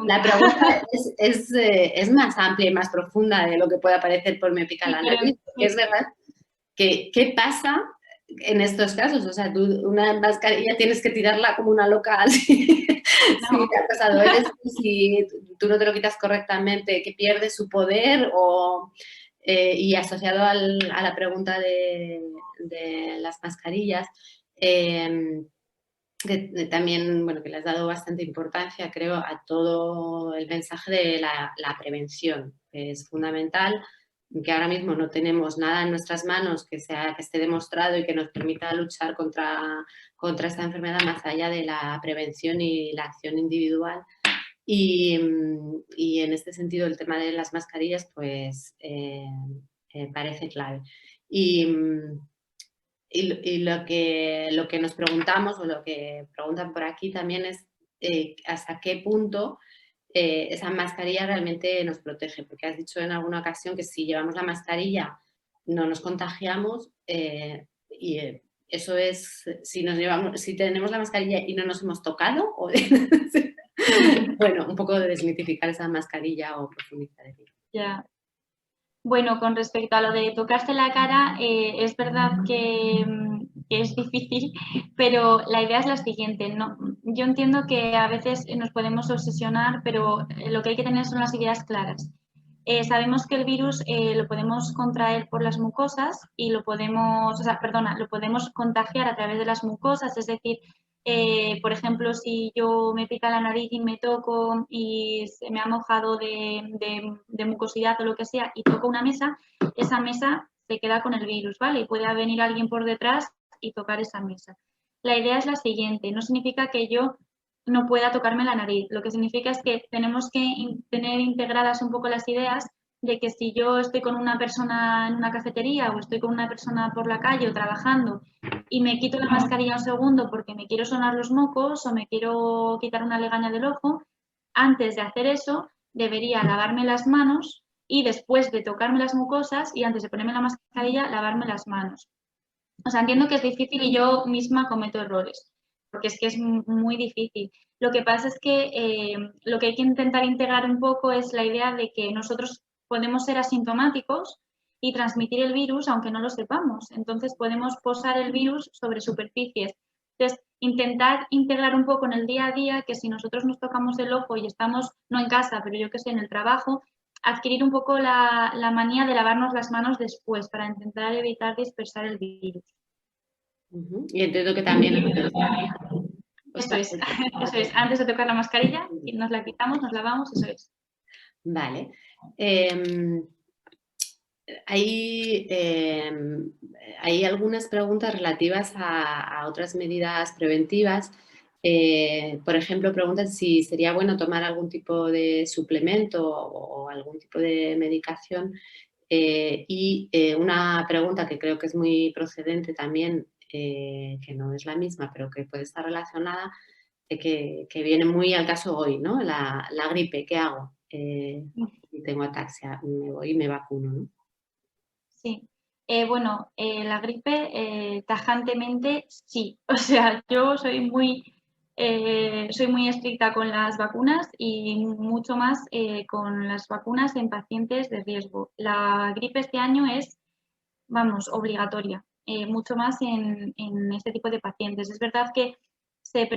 La pregunta es más amplia y más profunda de lo que pueda parecer por me pica la nariz, porque es verdad. ¿Qué pasa en estos casos? O sea, tú una mascarilla tienes que tirarla como una loca así. No. Si te ha pasado, si tú no te lo quitas correctamente, que pierde su poder y asociado a la pregunta de las mascarillas, también, bueno, que le has dado bastante importancia, creo, a todo el mensaje de la prevención, que es fundamental, que ahora mismo no tenemos nada en nuestras manos que esté demostrado y que nos permita luchar contra esta enfermedad más allá de la prevención y la acción individual. Y en este sentido el tema de las mascarillas pues parece clave. Y lo que nos preguntamos o lo que preguntan por aquí también es hasta qué punto esa mascarilla realmente nos protege, porque has dicho en alguna ocasión que si llevamos la mascarilla no nos contagiamos y eso es si tenemos la mascarilla y no nos hemos tocado o bueno, un poco de desmitificar esa mascarilla o profundizar en ello. Ya. Bueno, con respecto a lo de tocarse la cara, es verdad que es difícil, pero la idea es la siguiente. ¿No? Yo entiendo que a veces nos podemos obsesionar, pero lo que hay que tener son las ideas claras. Sabemos que el virus lo podemos contraer por las mucosas y lo podemos contagiar a través de las mucosas, es decir, por ejemplo, si yo me pica la nariz y me toco y se me ha mojado de mucosidad o lo que sea y toco una mesa, esa mesa se queda con el virus, ¿vale? Y puede venir alguien por detrás y tocar esa mesa. La idea es la siguiente, no significa que yo no pueda tocarme la nariz, lo que significa es que tenemos que tener integradas un poco las ideas de que si yo estoy con una persona en una cafetería o estoy con una persona por la calle o trabajando y me quito la mascarilla un segundo porque me quiero sonar los mocos o me quiero quitar una legaña del ojo, antes de hacer eso debería lavarme las manos y después de tocarme las mucosas y antes de ponerme la mascarilla lavarme las manos. O sea, entiendo que es difícil y yo misma cometo errores, porque es que es muy difícil. Lo que pasa es que lo que hay que intentar integrar un poco es la idea de que nosotros podemos ser asintomáticos y transmitir el virus aunque no lo sepamos. Entonces podemos posar el virus sobre superficies. Entonces, intentar integrar un poco en el día a día que si nosotros nos tocamos el ojo y estamos, no en casa, pero yo que sé, en el trabajo, adquirir un poco la manía de lavarnos las manos después para intentar evitar dispersar el virus. Y entiendo que también... Eso es, eso es. Antes de tocar la mascarilla, nos la quitamos, nos lavamos, eso es. Vale. Hay algunas preguntas relativas a otras medidas preventivas. Por ejemplo, preguntan si sería bueno tomar algún tipo de suplemento o algún tipo de medicación. Y una pregunta que creo que es muy procedente también, que no es la misma, pero que puede estar relacionada, que viene muy al caso hoy, ¿no? La gripe, ¿qué hago? Si tengo ataxia, me voy y me vacuno, ¿no? Sí. Bueno, la gripe, tajantemente, sí. O sea, yo soy muy estricta con las vacunas y mucho más con las vacunas en pacientes de riesgo. La gripe este año es, vamos, obligatoria, mucho más en este tipo de pacientes. Es verdad que se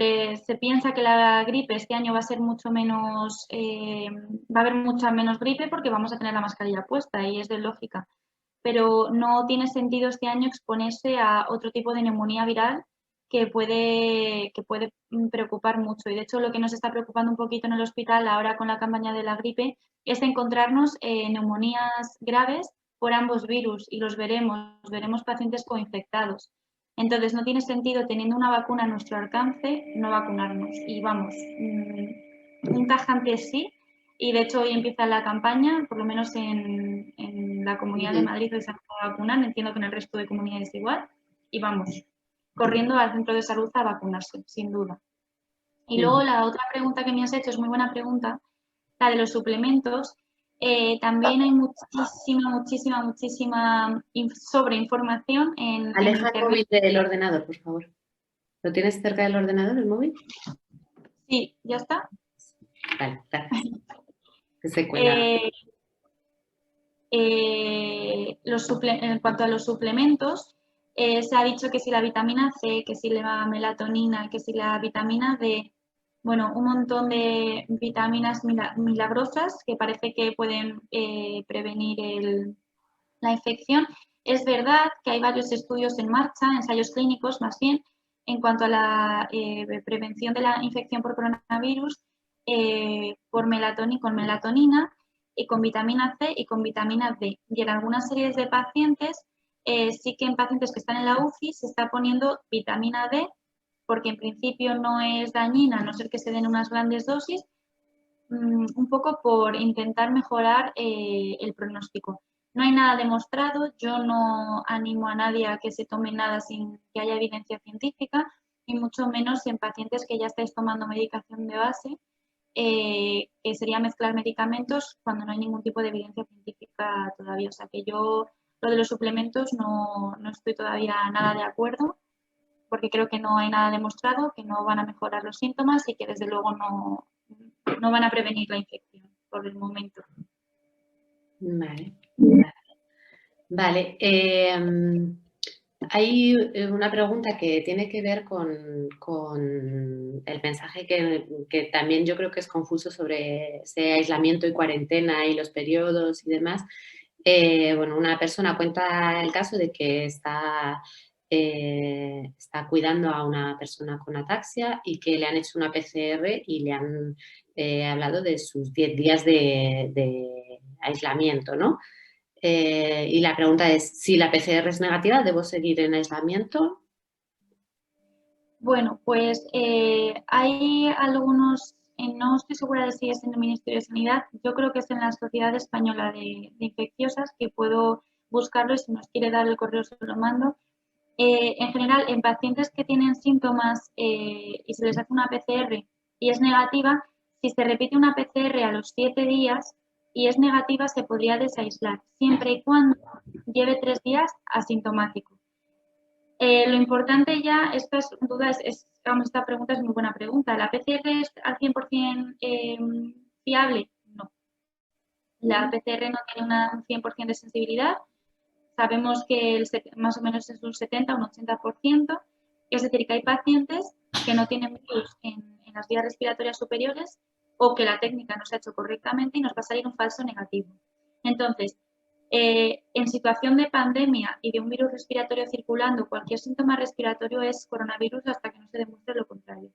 piensa que la gripe este año va a ser mucho menos, va a haber mucha menos gripe porque vamos a tener la mascarilla puesta y es de lógica, pero no tiene sentido este año exponerse a otro tipo de neumonía viral que puede preocupar mucho. Y de hecho lo que nos está preocupando un poquito en el hospital ahora con la campaña de la gripe es encontrarnos neumonías graves por ambos virus y veremos pacientes coinfectados. Entonces no tiene sentido, teniendo una vacuna a nuestro alcance, no vacunarnos. Y vamos, un tajante sí. Y de hecho hoy empieza la campaña, por lo menos en la Comunidad de Madrid se va a vacunar, entiendo que en el resto de comunidades igual, y vamos, corriendo al centro de salud a vacunarse, sin duda. Y luego la otra pregunta que me has hecho es muy buena pregunta, la de los suplementos. También hay muchísima sobreinformación en Aleja el internet. móvil del ordenador, por favor. ¿Lo tienes cerca del ordenador, el móvil? Sí, ¿ya está? Vale, gracias. Que se cuela. En cuanto a los suplementos, se ha dicho que si la vitamina C, que si la melatonina, que si la vitamina D, bueno, un montón de vitaminas milagrosas que parece que pueden prevenir la infección. Es verdad que hay varios estudios en marcha, ensayos clínicos más bien, en cuanto a la prevención de la infección por coronavirus con melatonina y con vitamina C y con vitamina D. Y en algunas series de pacientes, sí que en pacientes que están en la UCI se está poniendo vitamina D, porque en principio no es dañina, a no ser que se den unas grandes dosis, un poco por intentar mejorar el pronóstico. No hay nada demostrado, yo no animo a nadie a que se tome nada sin que haya evidencia científica, y mucho menos en pacientes que ya estáis tomando medicación de base, que sería mezclar medicamentos cuando no hay ningún tipo de evidencia científica todavía. O sea que yo, lo de los suplementos, no estoy todavía nada de acuerdo, porque creo que no hay nada demostrado, que no van a mejorar los síntomas y que desde luego no van a prevenir la infección por el momento. Vale. Vale. Hay una pregunta que tiene que ver con el mensaje que también yo creo que es confuso sobre ese aislamiento y cuarentena y los periodos y demás. Bueno, una persona cuenta el caso de que está cuidando a una persona con ataxia y que le han hecho una PCR y le han hablado de sus 10 días de aislamiento, ¿no? Y la pregunta es, si la PCR es negativa, ¿debo seguir en aislamiento? Bueno, pues hay algunos, no estoy segura de si es en el Ministerio de Sanidad, yo creo que es en la Sociedad Española de Infecciosas, que puedo buscarlo y si nos quiere dar el correo se lo mando. En general, en pacientes que tienen síntomas y se les hace una PCR y es negativa, si se repite una PCR a los 7 días y es negativa, se podría desaislar, siempre y cuando lleve 3 días asintomático. Lo importante ya, esta pregunta es muy buena pregunta. ¿La PCR es al 100% fiable? No. La PCR no tiene un 100% de sensibilidad sabemos que más o menos es un 70, un 80%, es decir, que hay pacientes que no tienen virus en las vías respiratorias superiores o que la técnica no se ha hecho correctamente y nos va a salir un falso negativo. Entonces, en situación de pandemia y de un virus respiratorio circulando, cualquier síntoma respiratorio es coronavirus hasta que no se demuestre lo contrario.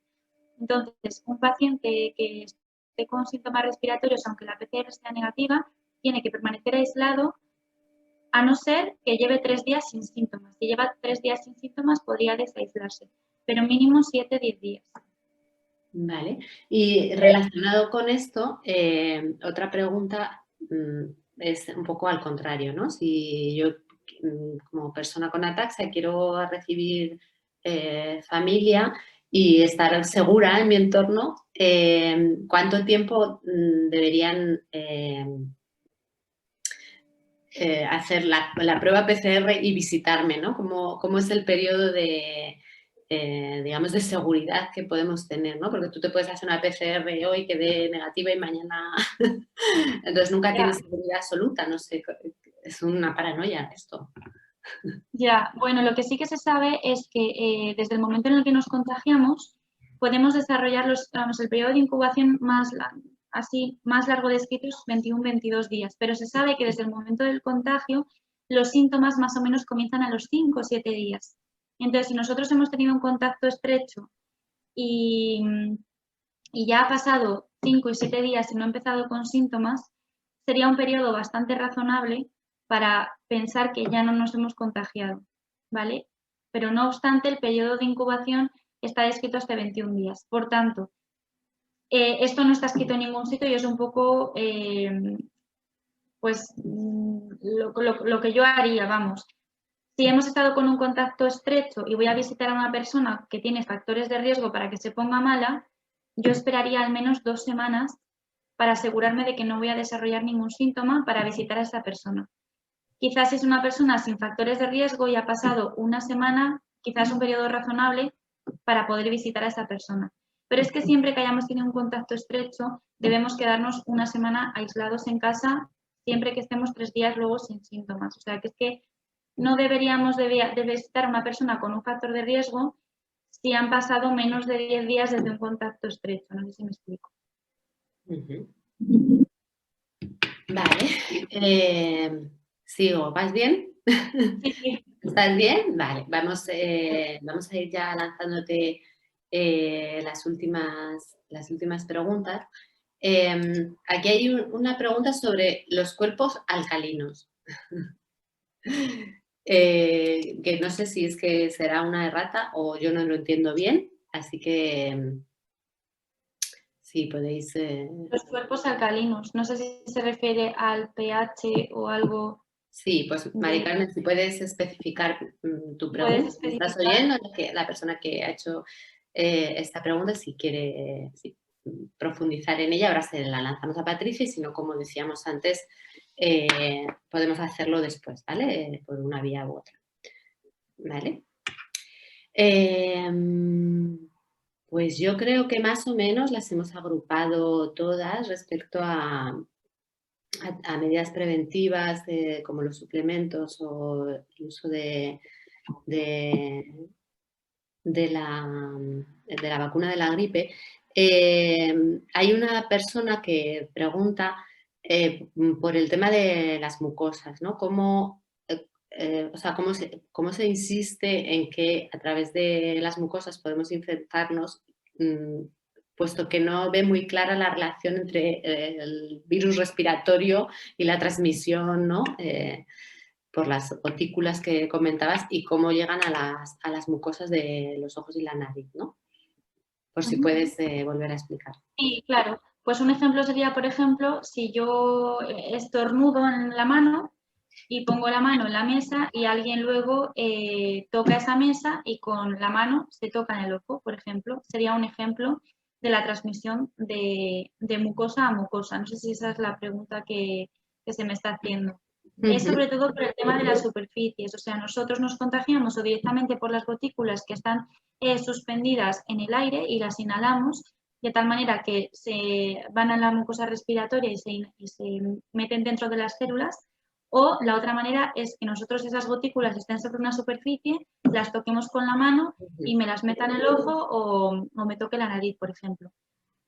Entonces, un paciente que esté con síntomas respiratorios, aunque la PCR sea negativa, tiene que permanecer aislado, a no ser que lleve 3 días sin síntomas. Si lleva 3 días sin síntomas, podría desaislarse, pero mínimo 7-10 días. Vale. Y relacionado con esto, otra pregunta es un poco al contrario, ¿no? Si yo, como persona con ataxia, quiero recibir familia y estar segura en mi entorno, ¿cuánto tiempo deberían hacer la prueba PCR y visitarme, ¿no? ¿Cómo es el periodo de, digamos, de seguridad que podemos tener, ¿no? Porque tú te puedes hacer una PCR hoy que dé negativa y mañana... Entonces nunca tienes seguridad absoluta, no sé, es una paranoia esto. Ya, bueno, lo que sí que se sabe es que desde el momento en el que nos contagiamos podemos desarrollar el periodo de incubación más largo descrito es 21-22 días, pero se sabe que desde el momento del contagio los síntomas más o menos comienzan a los 5 o 7 días. Entonces, si nosotros hemos tenido un contacto estrecho y ya ha pasado 5 y 7 días y no ha empezado con síntomas, sería un periodo bastante razonable para pensar que ya no nos hemos contagiado, ¿vale? Pero no obstante, el periodo de incubación está descrito hasta 21 días. Por tanto, esto no está escrito en ningún sitio y es un poco, pues, lo que yo haría, vamos. Si hemos estado con un contacto estrecho y voy a visitar a una persona que tiene factores de riesgo para que se ponga mala, yo esperaría al menos 2 semanas para asegurarme de que no voy a desarrollar ningún síntoma para visitar a esa persona. Quizás si es una persona sin factores de riesgo y ha pasado una semana, quizás un periodo razonable para poder visitar a esa persona. Pero es que siempre que hayamos tenido un contacto estrecho, debemos quedarnos una semana aislados en casa, siempre que estemos 3 días luego sin síntomas. O sea, que es que no deberíamos de visitar a una persona con un factor de riesgo si han pasado menos de 10 días desde un contacto estrecho. No sé si me explico. Vale. Sigo. ¿Vas bien? Sí. ¿Estás bien? Vale. Vamos a ir ya lanzándote las últimas preguntas. Aquí hay una pregunta sobre los cuerpos alcalinos. Que no sé si es que será una errata o yo no lo entiendo bien, así que sí, podéis... Los cuerpos alcalinos, no sé si se refiere al pH o algo... Sí, pues Mari Carmen, si puedes especificar tu pregunta, si estás oyendo, la persona que ha hecho esta pregunta, si quiere profundizar en ella, ahora se la lanzamos a Patricia y si no, como decíamos antes, podemos hacerlo después, ¿vale? Por una vía u otra, ¿vale? Pues yo creo que más o menos las hemos agrupado todas respecto a medidas preventivas como los suplementos o el uso de la vacuna de la gripe. Hay una persona que pregunta por el tema de las mucosas, ¿no? ¿Cómo se insiste en que a través de las mucosas podemos infectarnos, puesto que no ve muy clara la relación entre el virus respiratorio y la transmisión, ¿no? Por las gotículas que comentabas y cómo llegan a las mucosas de los ojos y la nariz, ¿no? Por si puedes volver a explicar. Sí, claro. Pues un ejemplo sería, por ejemplo, si yo estornudo en la mano y pongo la mano en la mesa y alguien luego toca esa mesa y con la mano se toca en el ojo, por ejemplo. Sería un ejemplo de la transmisión de mucosa a mucosa. No sé si esa es la pregunta que se me está haciendo. Es sobre todo por el tema de las superficies. O sea, nosotros nos contagiamos o directamente por las gotículas que están suspendidas en el aire y las inhalamos de tal manera que se van a la mucosa respiratoria y se meten dentro de las células, O la otra manera es que nosotros esas gotículas estén sobre una superficie, las toquemos con la mano y me las meta en el ojo o me toque la nariz, por ejemplo.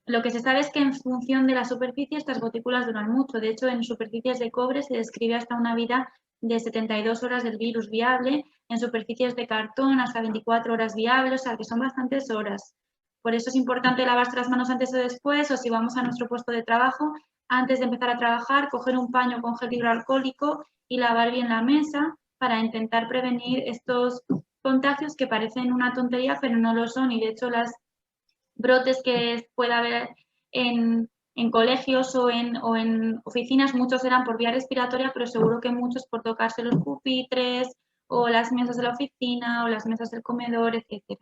Lo que se sabe es que en función de la superficie estas gotículas duran mucho. De hecho, en superficies de cobre se describe hasta una vida de 72 horas del virus viable, en superficies de cartón hasta 24 horas viable, o sea que son bastantes horas. Por eso es importante lavarse las manos antes o después, o si vamos a nuestro puesto de trabajo, antes de empezar a trabajar, coger un paño con gel hidroalcohólico y lavar bien la mesa para intentar prevenir estos contagios que parecen una tontería, pero no lo son. Y de hecho las brotes que pueda haber en colegios o en oficinas, muchos eran por vía respiratoria, pero seguro que muchos por tocarse los pupitres o las mesas de la oficina o las mesas del comedor, etc.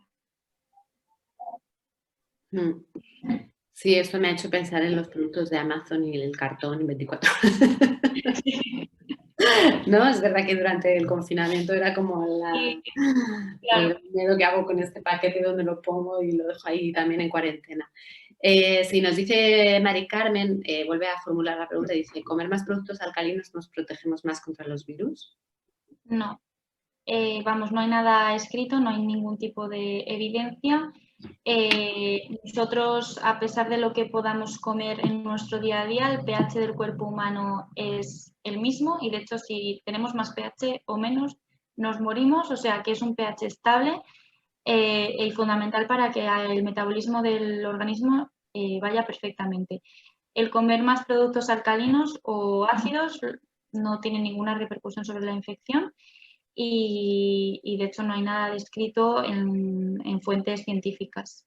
Sí, esto me ha hecho pensar en los productos de Amazon y el cartón en 24 horas. No, es verdad que durante el confinamiento era como Claro. el miedo que hago con este paquete, donde lo pongo y lo dejo ahí también en cuarentena. Si nos dice Mari Carmen, vuelve a formular la pregunta, dice, ¿comer más productos alcalinos nos protegemos más contra los virus? No. Vamos, no hay nada escrito, no hay ningún tipo de evidencia. Nosotros, a pesar de lo que podamos comer en nuestro día a día, el pH del cuerpo humano es el mismo y de hecho si tenemos más pH o menos nos morimos, o sea que es un pH estable y fundamental para que el metabolismo del organismo vaya perfectamente. El comer más productos alcalinos o ácidos no tiene ninguna repercusión sobre la infección. Y de hecho no hay nada descrito en fuentes científicas.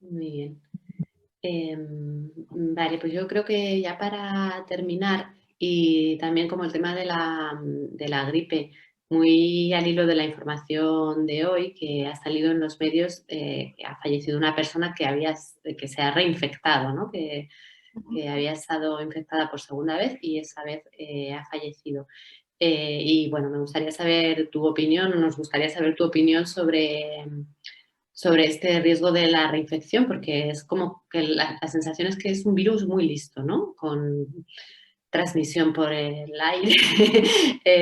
Muy bien. Vale, pues yo creo que ya para terminar, y también como el tema de la gripe, muy al hilo de la información de hoy, que ha salido en los medios, que ha fallecido una persona que se ha reinfectado, ¿no? Que había estado infectada por segunda vez y esa vez ha fallecido. Y bueno, me gustaría saber tu opinión, nos gustaría saber tu opinión sobre este riesgo de la reinfección, porque es como que la sensación es que es un virus muy listo, ¿no? Con transmisión por el aire,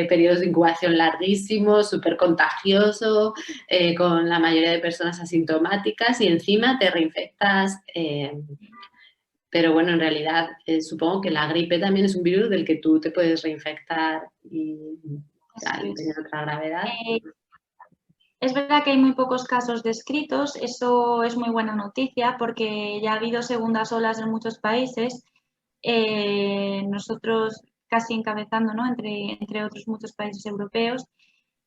periodos de incubación larguísimos, súper contagioso, con la mayoría de personas asintomáticas y encima te reinfectas. Pero bueno, en realidad supongo que la gripe también es un virus del que tú te puedes reinfectar y tener otra gravedad. Es verdad que hay muy pocos casos descritos, eso es muy buena noticia porque ya ha habido segundas olas en muchos países, nosotros casi encabezando, ¿no? entre otros muchos países europeos.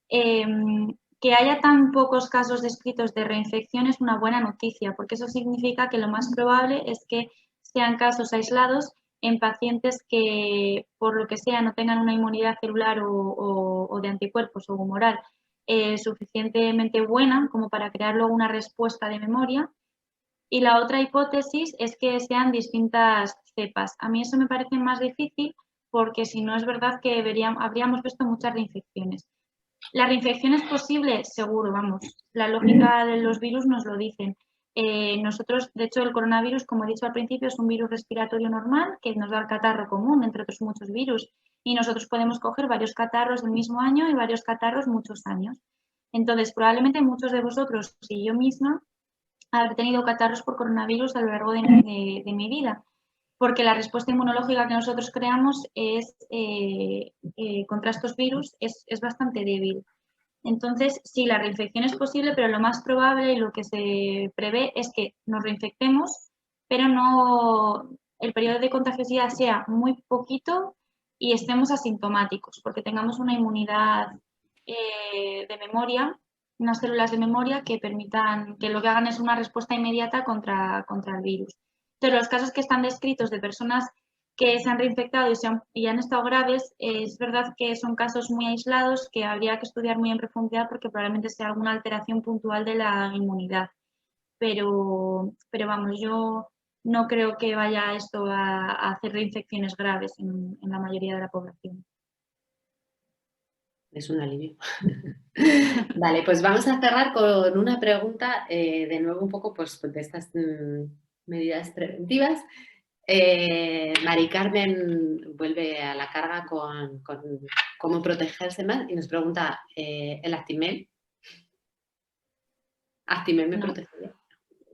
Que haya tan pocos casos descritos de reinfección es una buena noticia porque eso significa que lo más probable es que sean casos aislados en pacientes que por lo que sea no tengan una inmunidad celular o de anticuerpos o humoral suficientemente buena como para crear luego una respuesta de memoria. Y la otra hipótesis es que sean distintas cepas. A mí eso me parece más difícil porque si no es verdad que habríamos visto muchas reinfecciones. ¿La reinfección es posible? Seguro, vamos. La lógica de los virus nos lo dicen. Nosotros, de hecho, el coronavirus, como he dicho al principio, es un virus respiratorio normal que nos da el catarro común, entre otros muchos virus. Y nosotros podemos coger varios catarros del mismo año y varios catarros muchos años. Entonces, probablemente muchos de vosotros y yo misma habré tenido catarros por coronavirus a lo largo de mi vida, porque la respuesta inmunológica que nosotros creamos contra estos virus es bastante débil. Entonces, sí, la reinfección es posible, pero lo más probable y lo que se prevé es que nos reinfectemos, pero no el periodo de contagiosidad sea muy poquito y estemos asintomáticos, porque tengamos una inmunidad de memoria, unas células de memoria que permitan, que lo que hagan es una respuesta inmediata contra el virus. Entonces, los casos que están descritos de personas que se han reinfectado y han estado graves, es verdad que son casos muy aislados que habría que estudiar muy en profundidad porque probablemente sea alguna alteración puntual de la inmunidad. Pero vamos, yo no creo que vaya esto a hacer reinfecciones graves en la mayoría de la población. Es un alivio. Vale, pues vamos a cerrar con una pregunta, de nuevo un poco pues, de estas medidas preventivas. Mari Carmen vuelve a la carga con cómo protegerse más y nos pregunta, ¿el Actimel? ¿Actimel me protegería?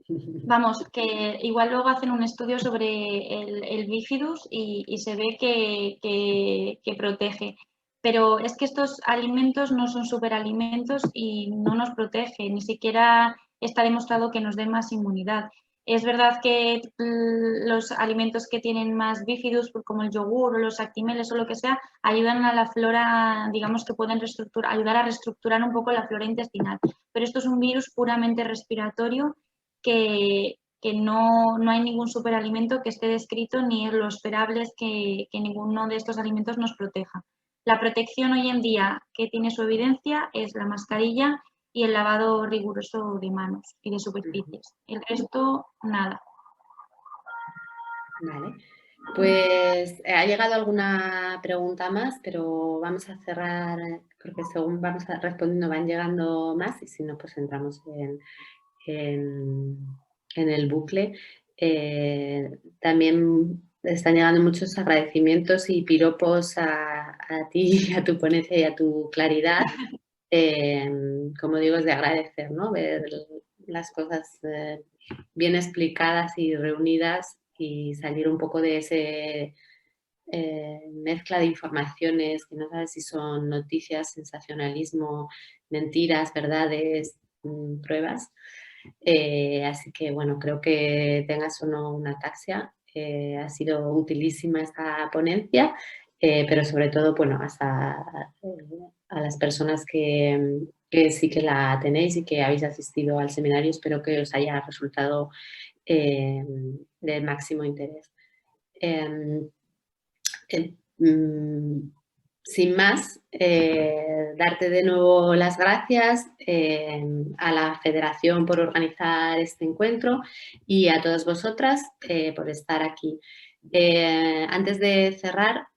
Vamos, que igual luego hacen un estudio sobre el bífidus y se ve que protege. Pero es que estos alimentos no son superalimentos y no nos protege, ni siquiera está demostrado que nos dé más inmunidad. Es verdad que los alimentos que tienen más bífidus, como el yogur o los actimeles o lo que sea, ayudan a la flora, digamos que pueden ayudar a reestructurar un poco la flora intestinal. Pero esto es un virus puramente respiratorio que no hay ningún superalimento que esté descrito ni lo esperable es que ninguno de estos alimentos nos proteja. La protección hoy en día que tiene su evidencia es la mascarilla y el lavado riguroso de manos y de superficies. El resto, nada. Vale. Pues ha llegado alguna pregunta más, pero vamos a cerrar, porque según vamos respondiendo van llegando más y si no, pues entramos en el bucle. También están llegando muchos agradecimientos y piropos a ti, a tu ponencia y a tu claridad. Como digo, es de agradecer, ¿no? Ver las cosas bien explicadas y reunidas y salir un poco de ese mezcla de informaciones que no sabes si son noticias, sensacionalismo, mentiras, verdades, pruebas. Así que, bueno, creo que tengas o no una ataxia. Ha sido utilísima esta ponencia, pero sobre todo, bueno, hasta a las personas que sí que la tenéis y que habéis asistido al seminario, espero que os haya resultado de máximo interés. Sin más, darte de nuevo las gracias a la Federación por organizar este encuentro y a todas vosotras por estar aquí. Antes de cerrar,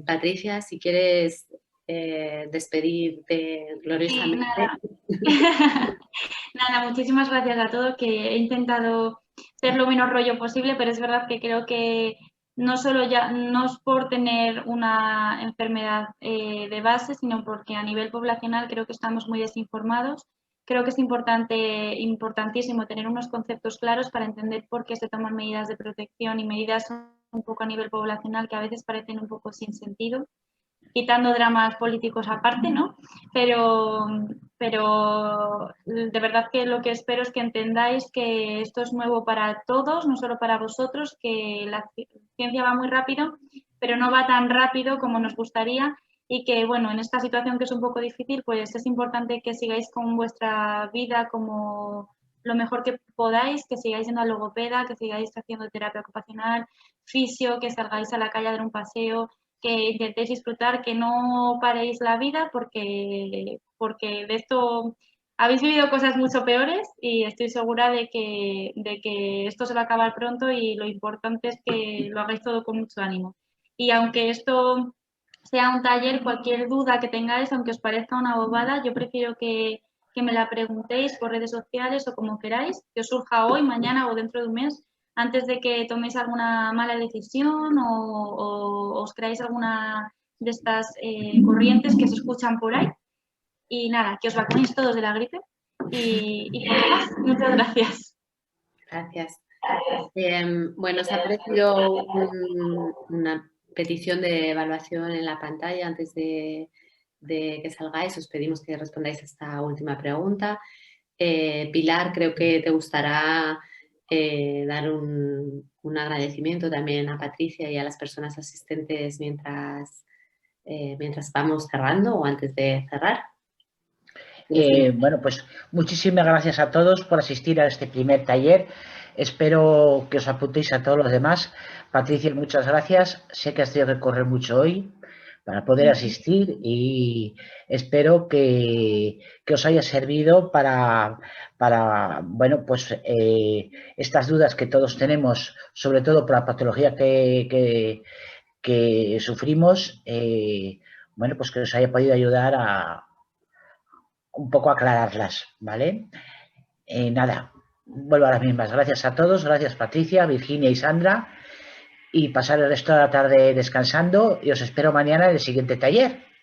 Patricia, si quieres despedirte gloriosamente. Sí, nada, muchísimas gracias a todos, que he intentado ser lo menos rollo posible, pero es verdad que creo que no solo ya, no es por tener una enfermedad de base, sino porque a nivel poblacional creo que estamos muy desinformados. Creo que es importantísimo tener unos conceptos claros para entender por qué se toman medidas de protección y medidas un poco a nivel poblacional que a veces parecen un poco sin sentido, quitando dramas políticos aparte, ¿no? Pero de verdad que lo que espero es que entendáis que esto es nuevo para todos, no solo para vosotros, que la ciencia va muy rápido, pero no va tan rápido como nos gustaría y que, bueno, en esta situación que es un poco difícil, pues es importante que sigáis con vuestra vida como lo mejor que podáis, que sigáis yendo a logopeda, que sigáis haciendo terapia ocupacional, fisio, que salgáis a la calle a dar un paseo, que intentéis disfrutar, que no paréis la vida porque de esto habéis vivido cosas mucho peores y estoy segura de que esto se va a acabar pronto y lo importante es que lo hagáis todo con mucho ánimo. Y aunque esto sea un taller, cualquier duda que tengáis, aunque os parezca una bobada, yo prefiero que me la preguntéis por redes sociales o como queráis, que os surja hoy, mañana o dentro de un mes, antes de que toméis alguna mala decisión o os creáis alguna de estas corrientes que se escuchan por ahí. Y nada, que os vacunéis todos de la gripe y poco más. Muchas gracias. Gracias. Bueno, os ha aparecido una petición de evaluación en la pantalla antes de que salgáis. Os pedimos que respondáis a esta última pregunta. Pilar, creo que te gustará dar un agradecimiento también a Patricia y a las personas asistentes mientras vamos cerrando o antes de cerrar. Bueno, pues muchísimas gracias a todos por asistir a este primer taller. Espero que os apuntéis a todos los demás. Patricia, muchas gracias. Sé que has tenido que correr mucho hoy para poder asistir y espero que os haya servido para bueno, pues estas dudas que todos tenemos, sobre todo por la patología que sufrimos, bueno, pues que os haya podido ayudar a un poco aclararlas, ¿vale? Nada, vuelvo a las mismas. Gracias a todos, gracias Patricia, Virginia y Sandra, y pasar el resto de la tarde descansando y os espero mañana en el siguiente taller.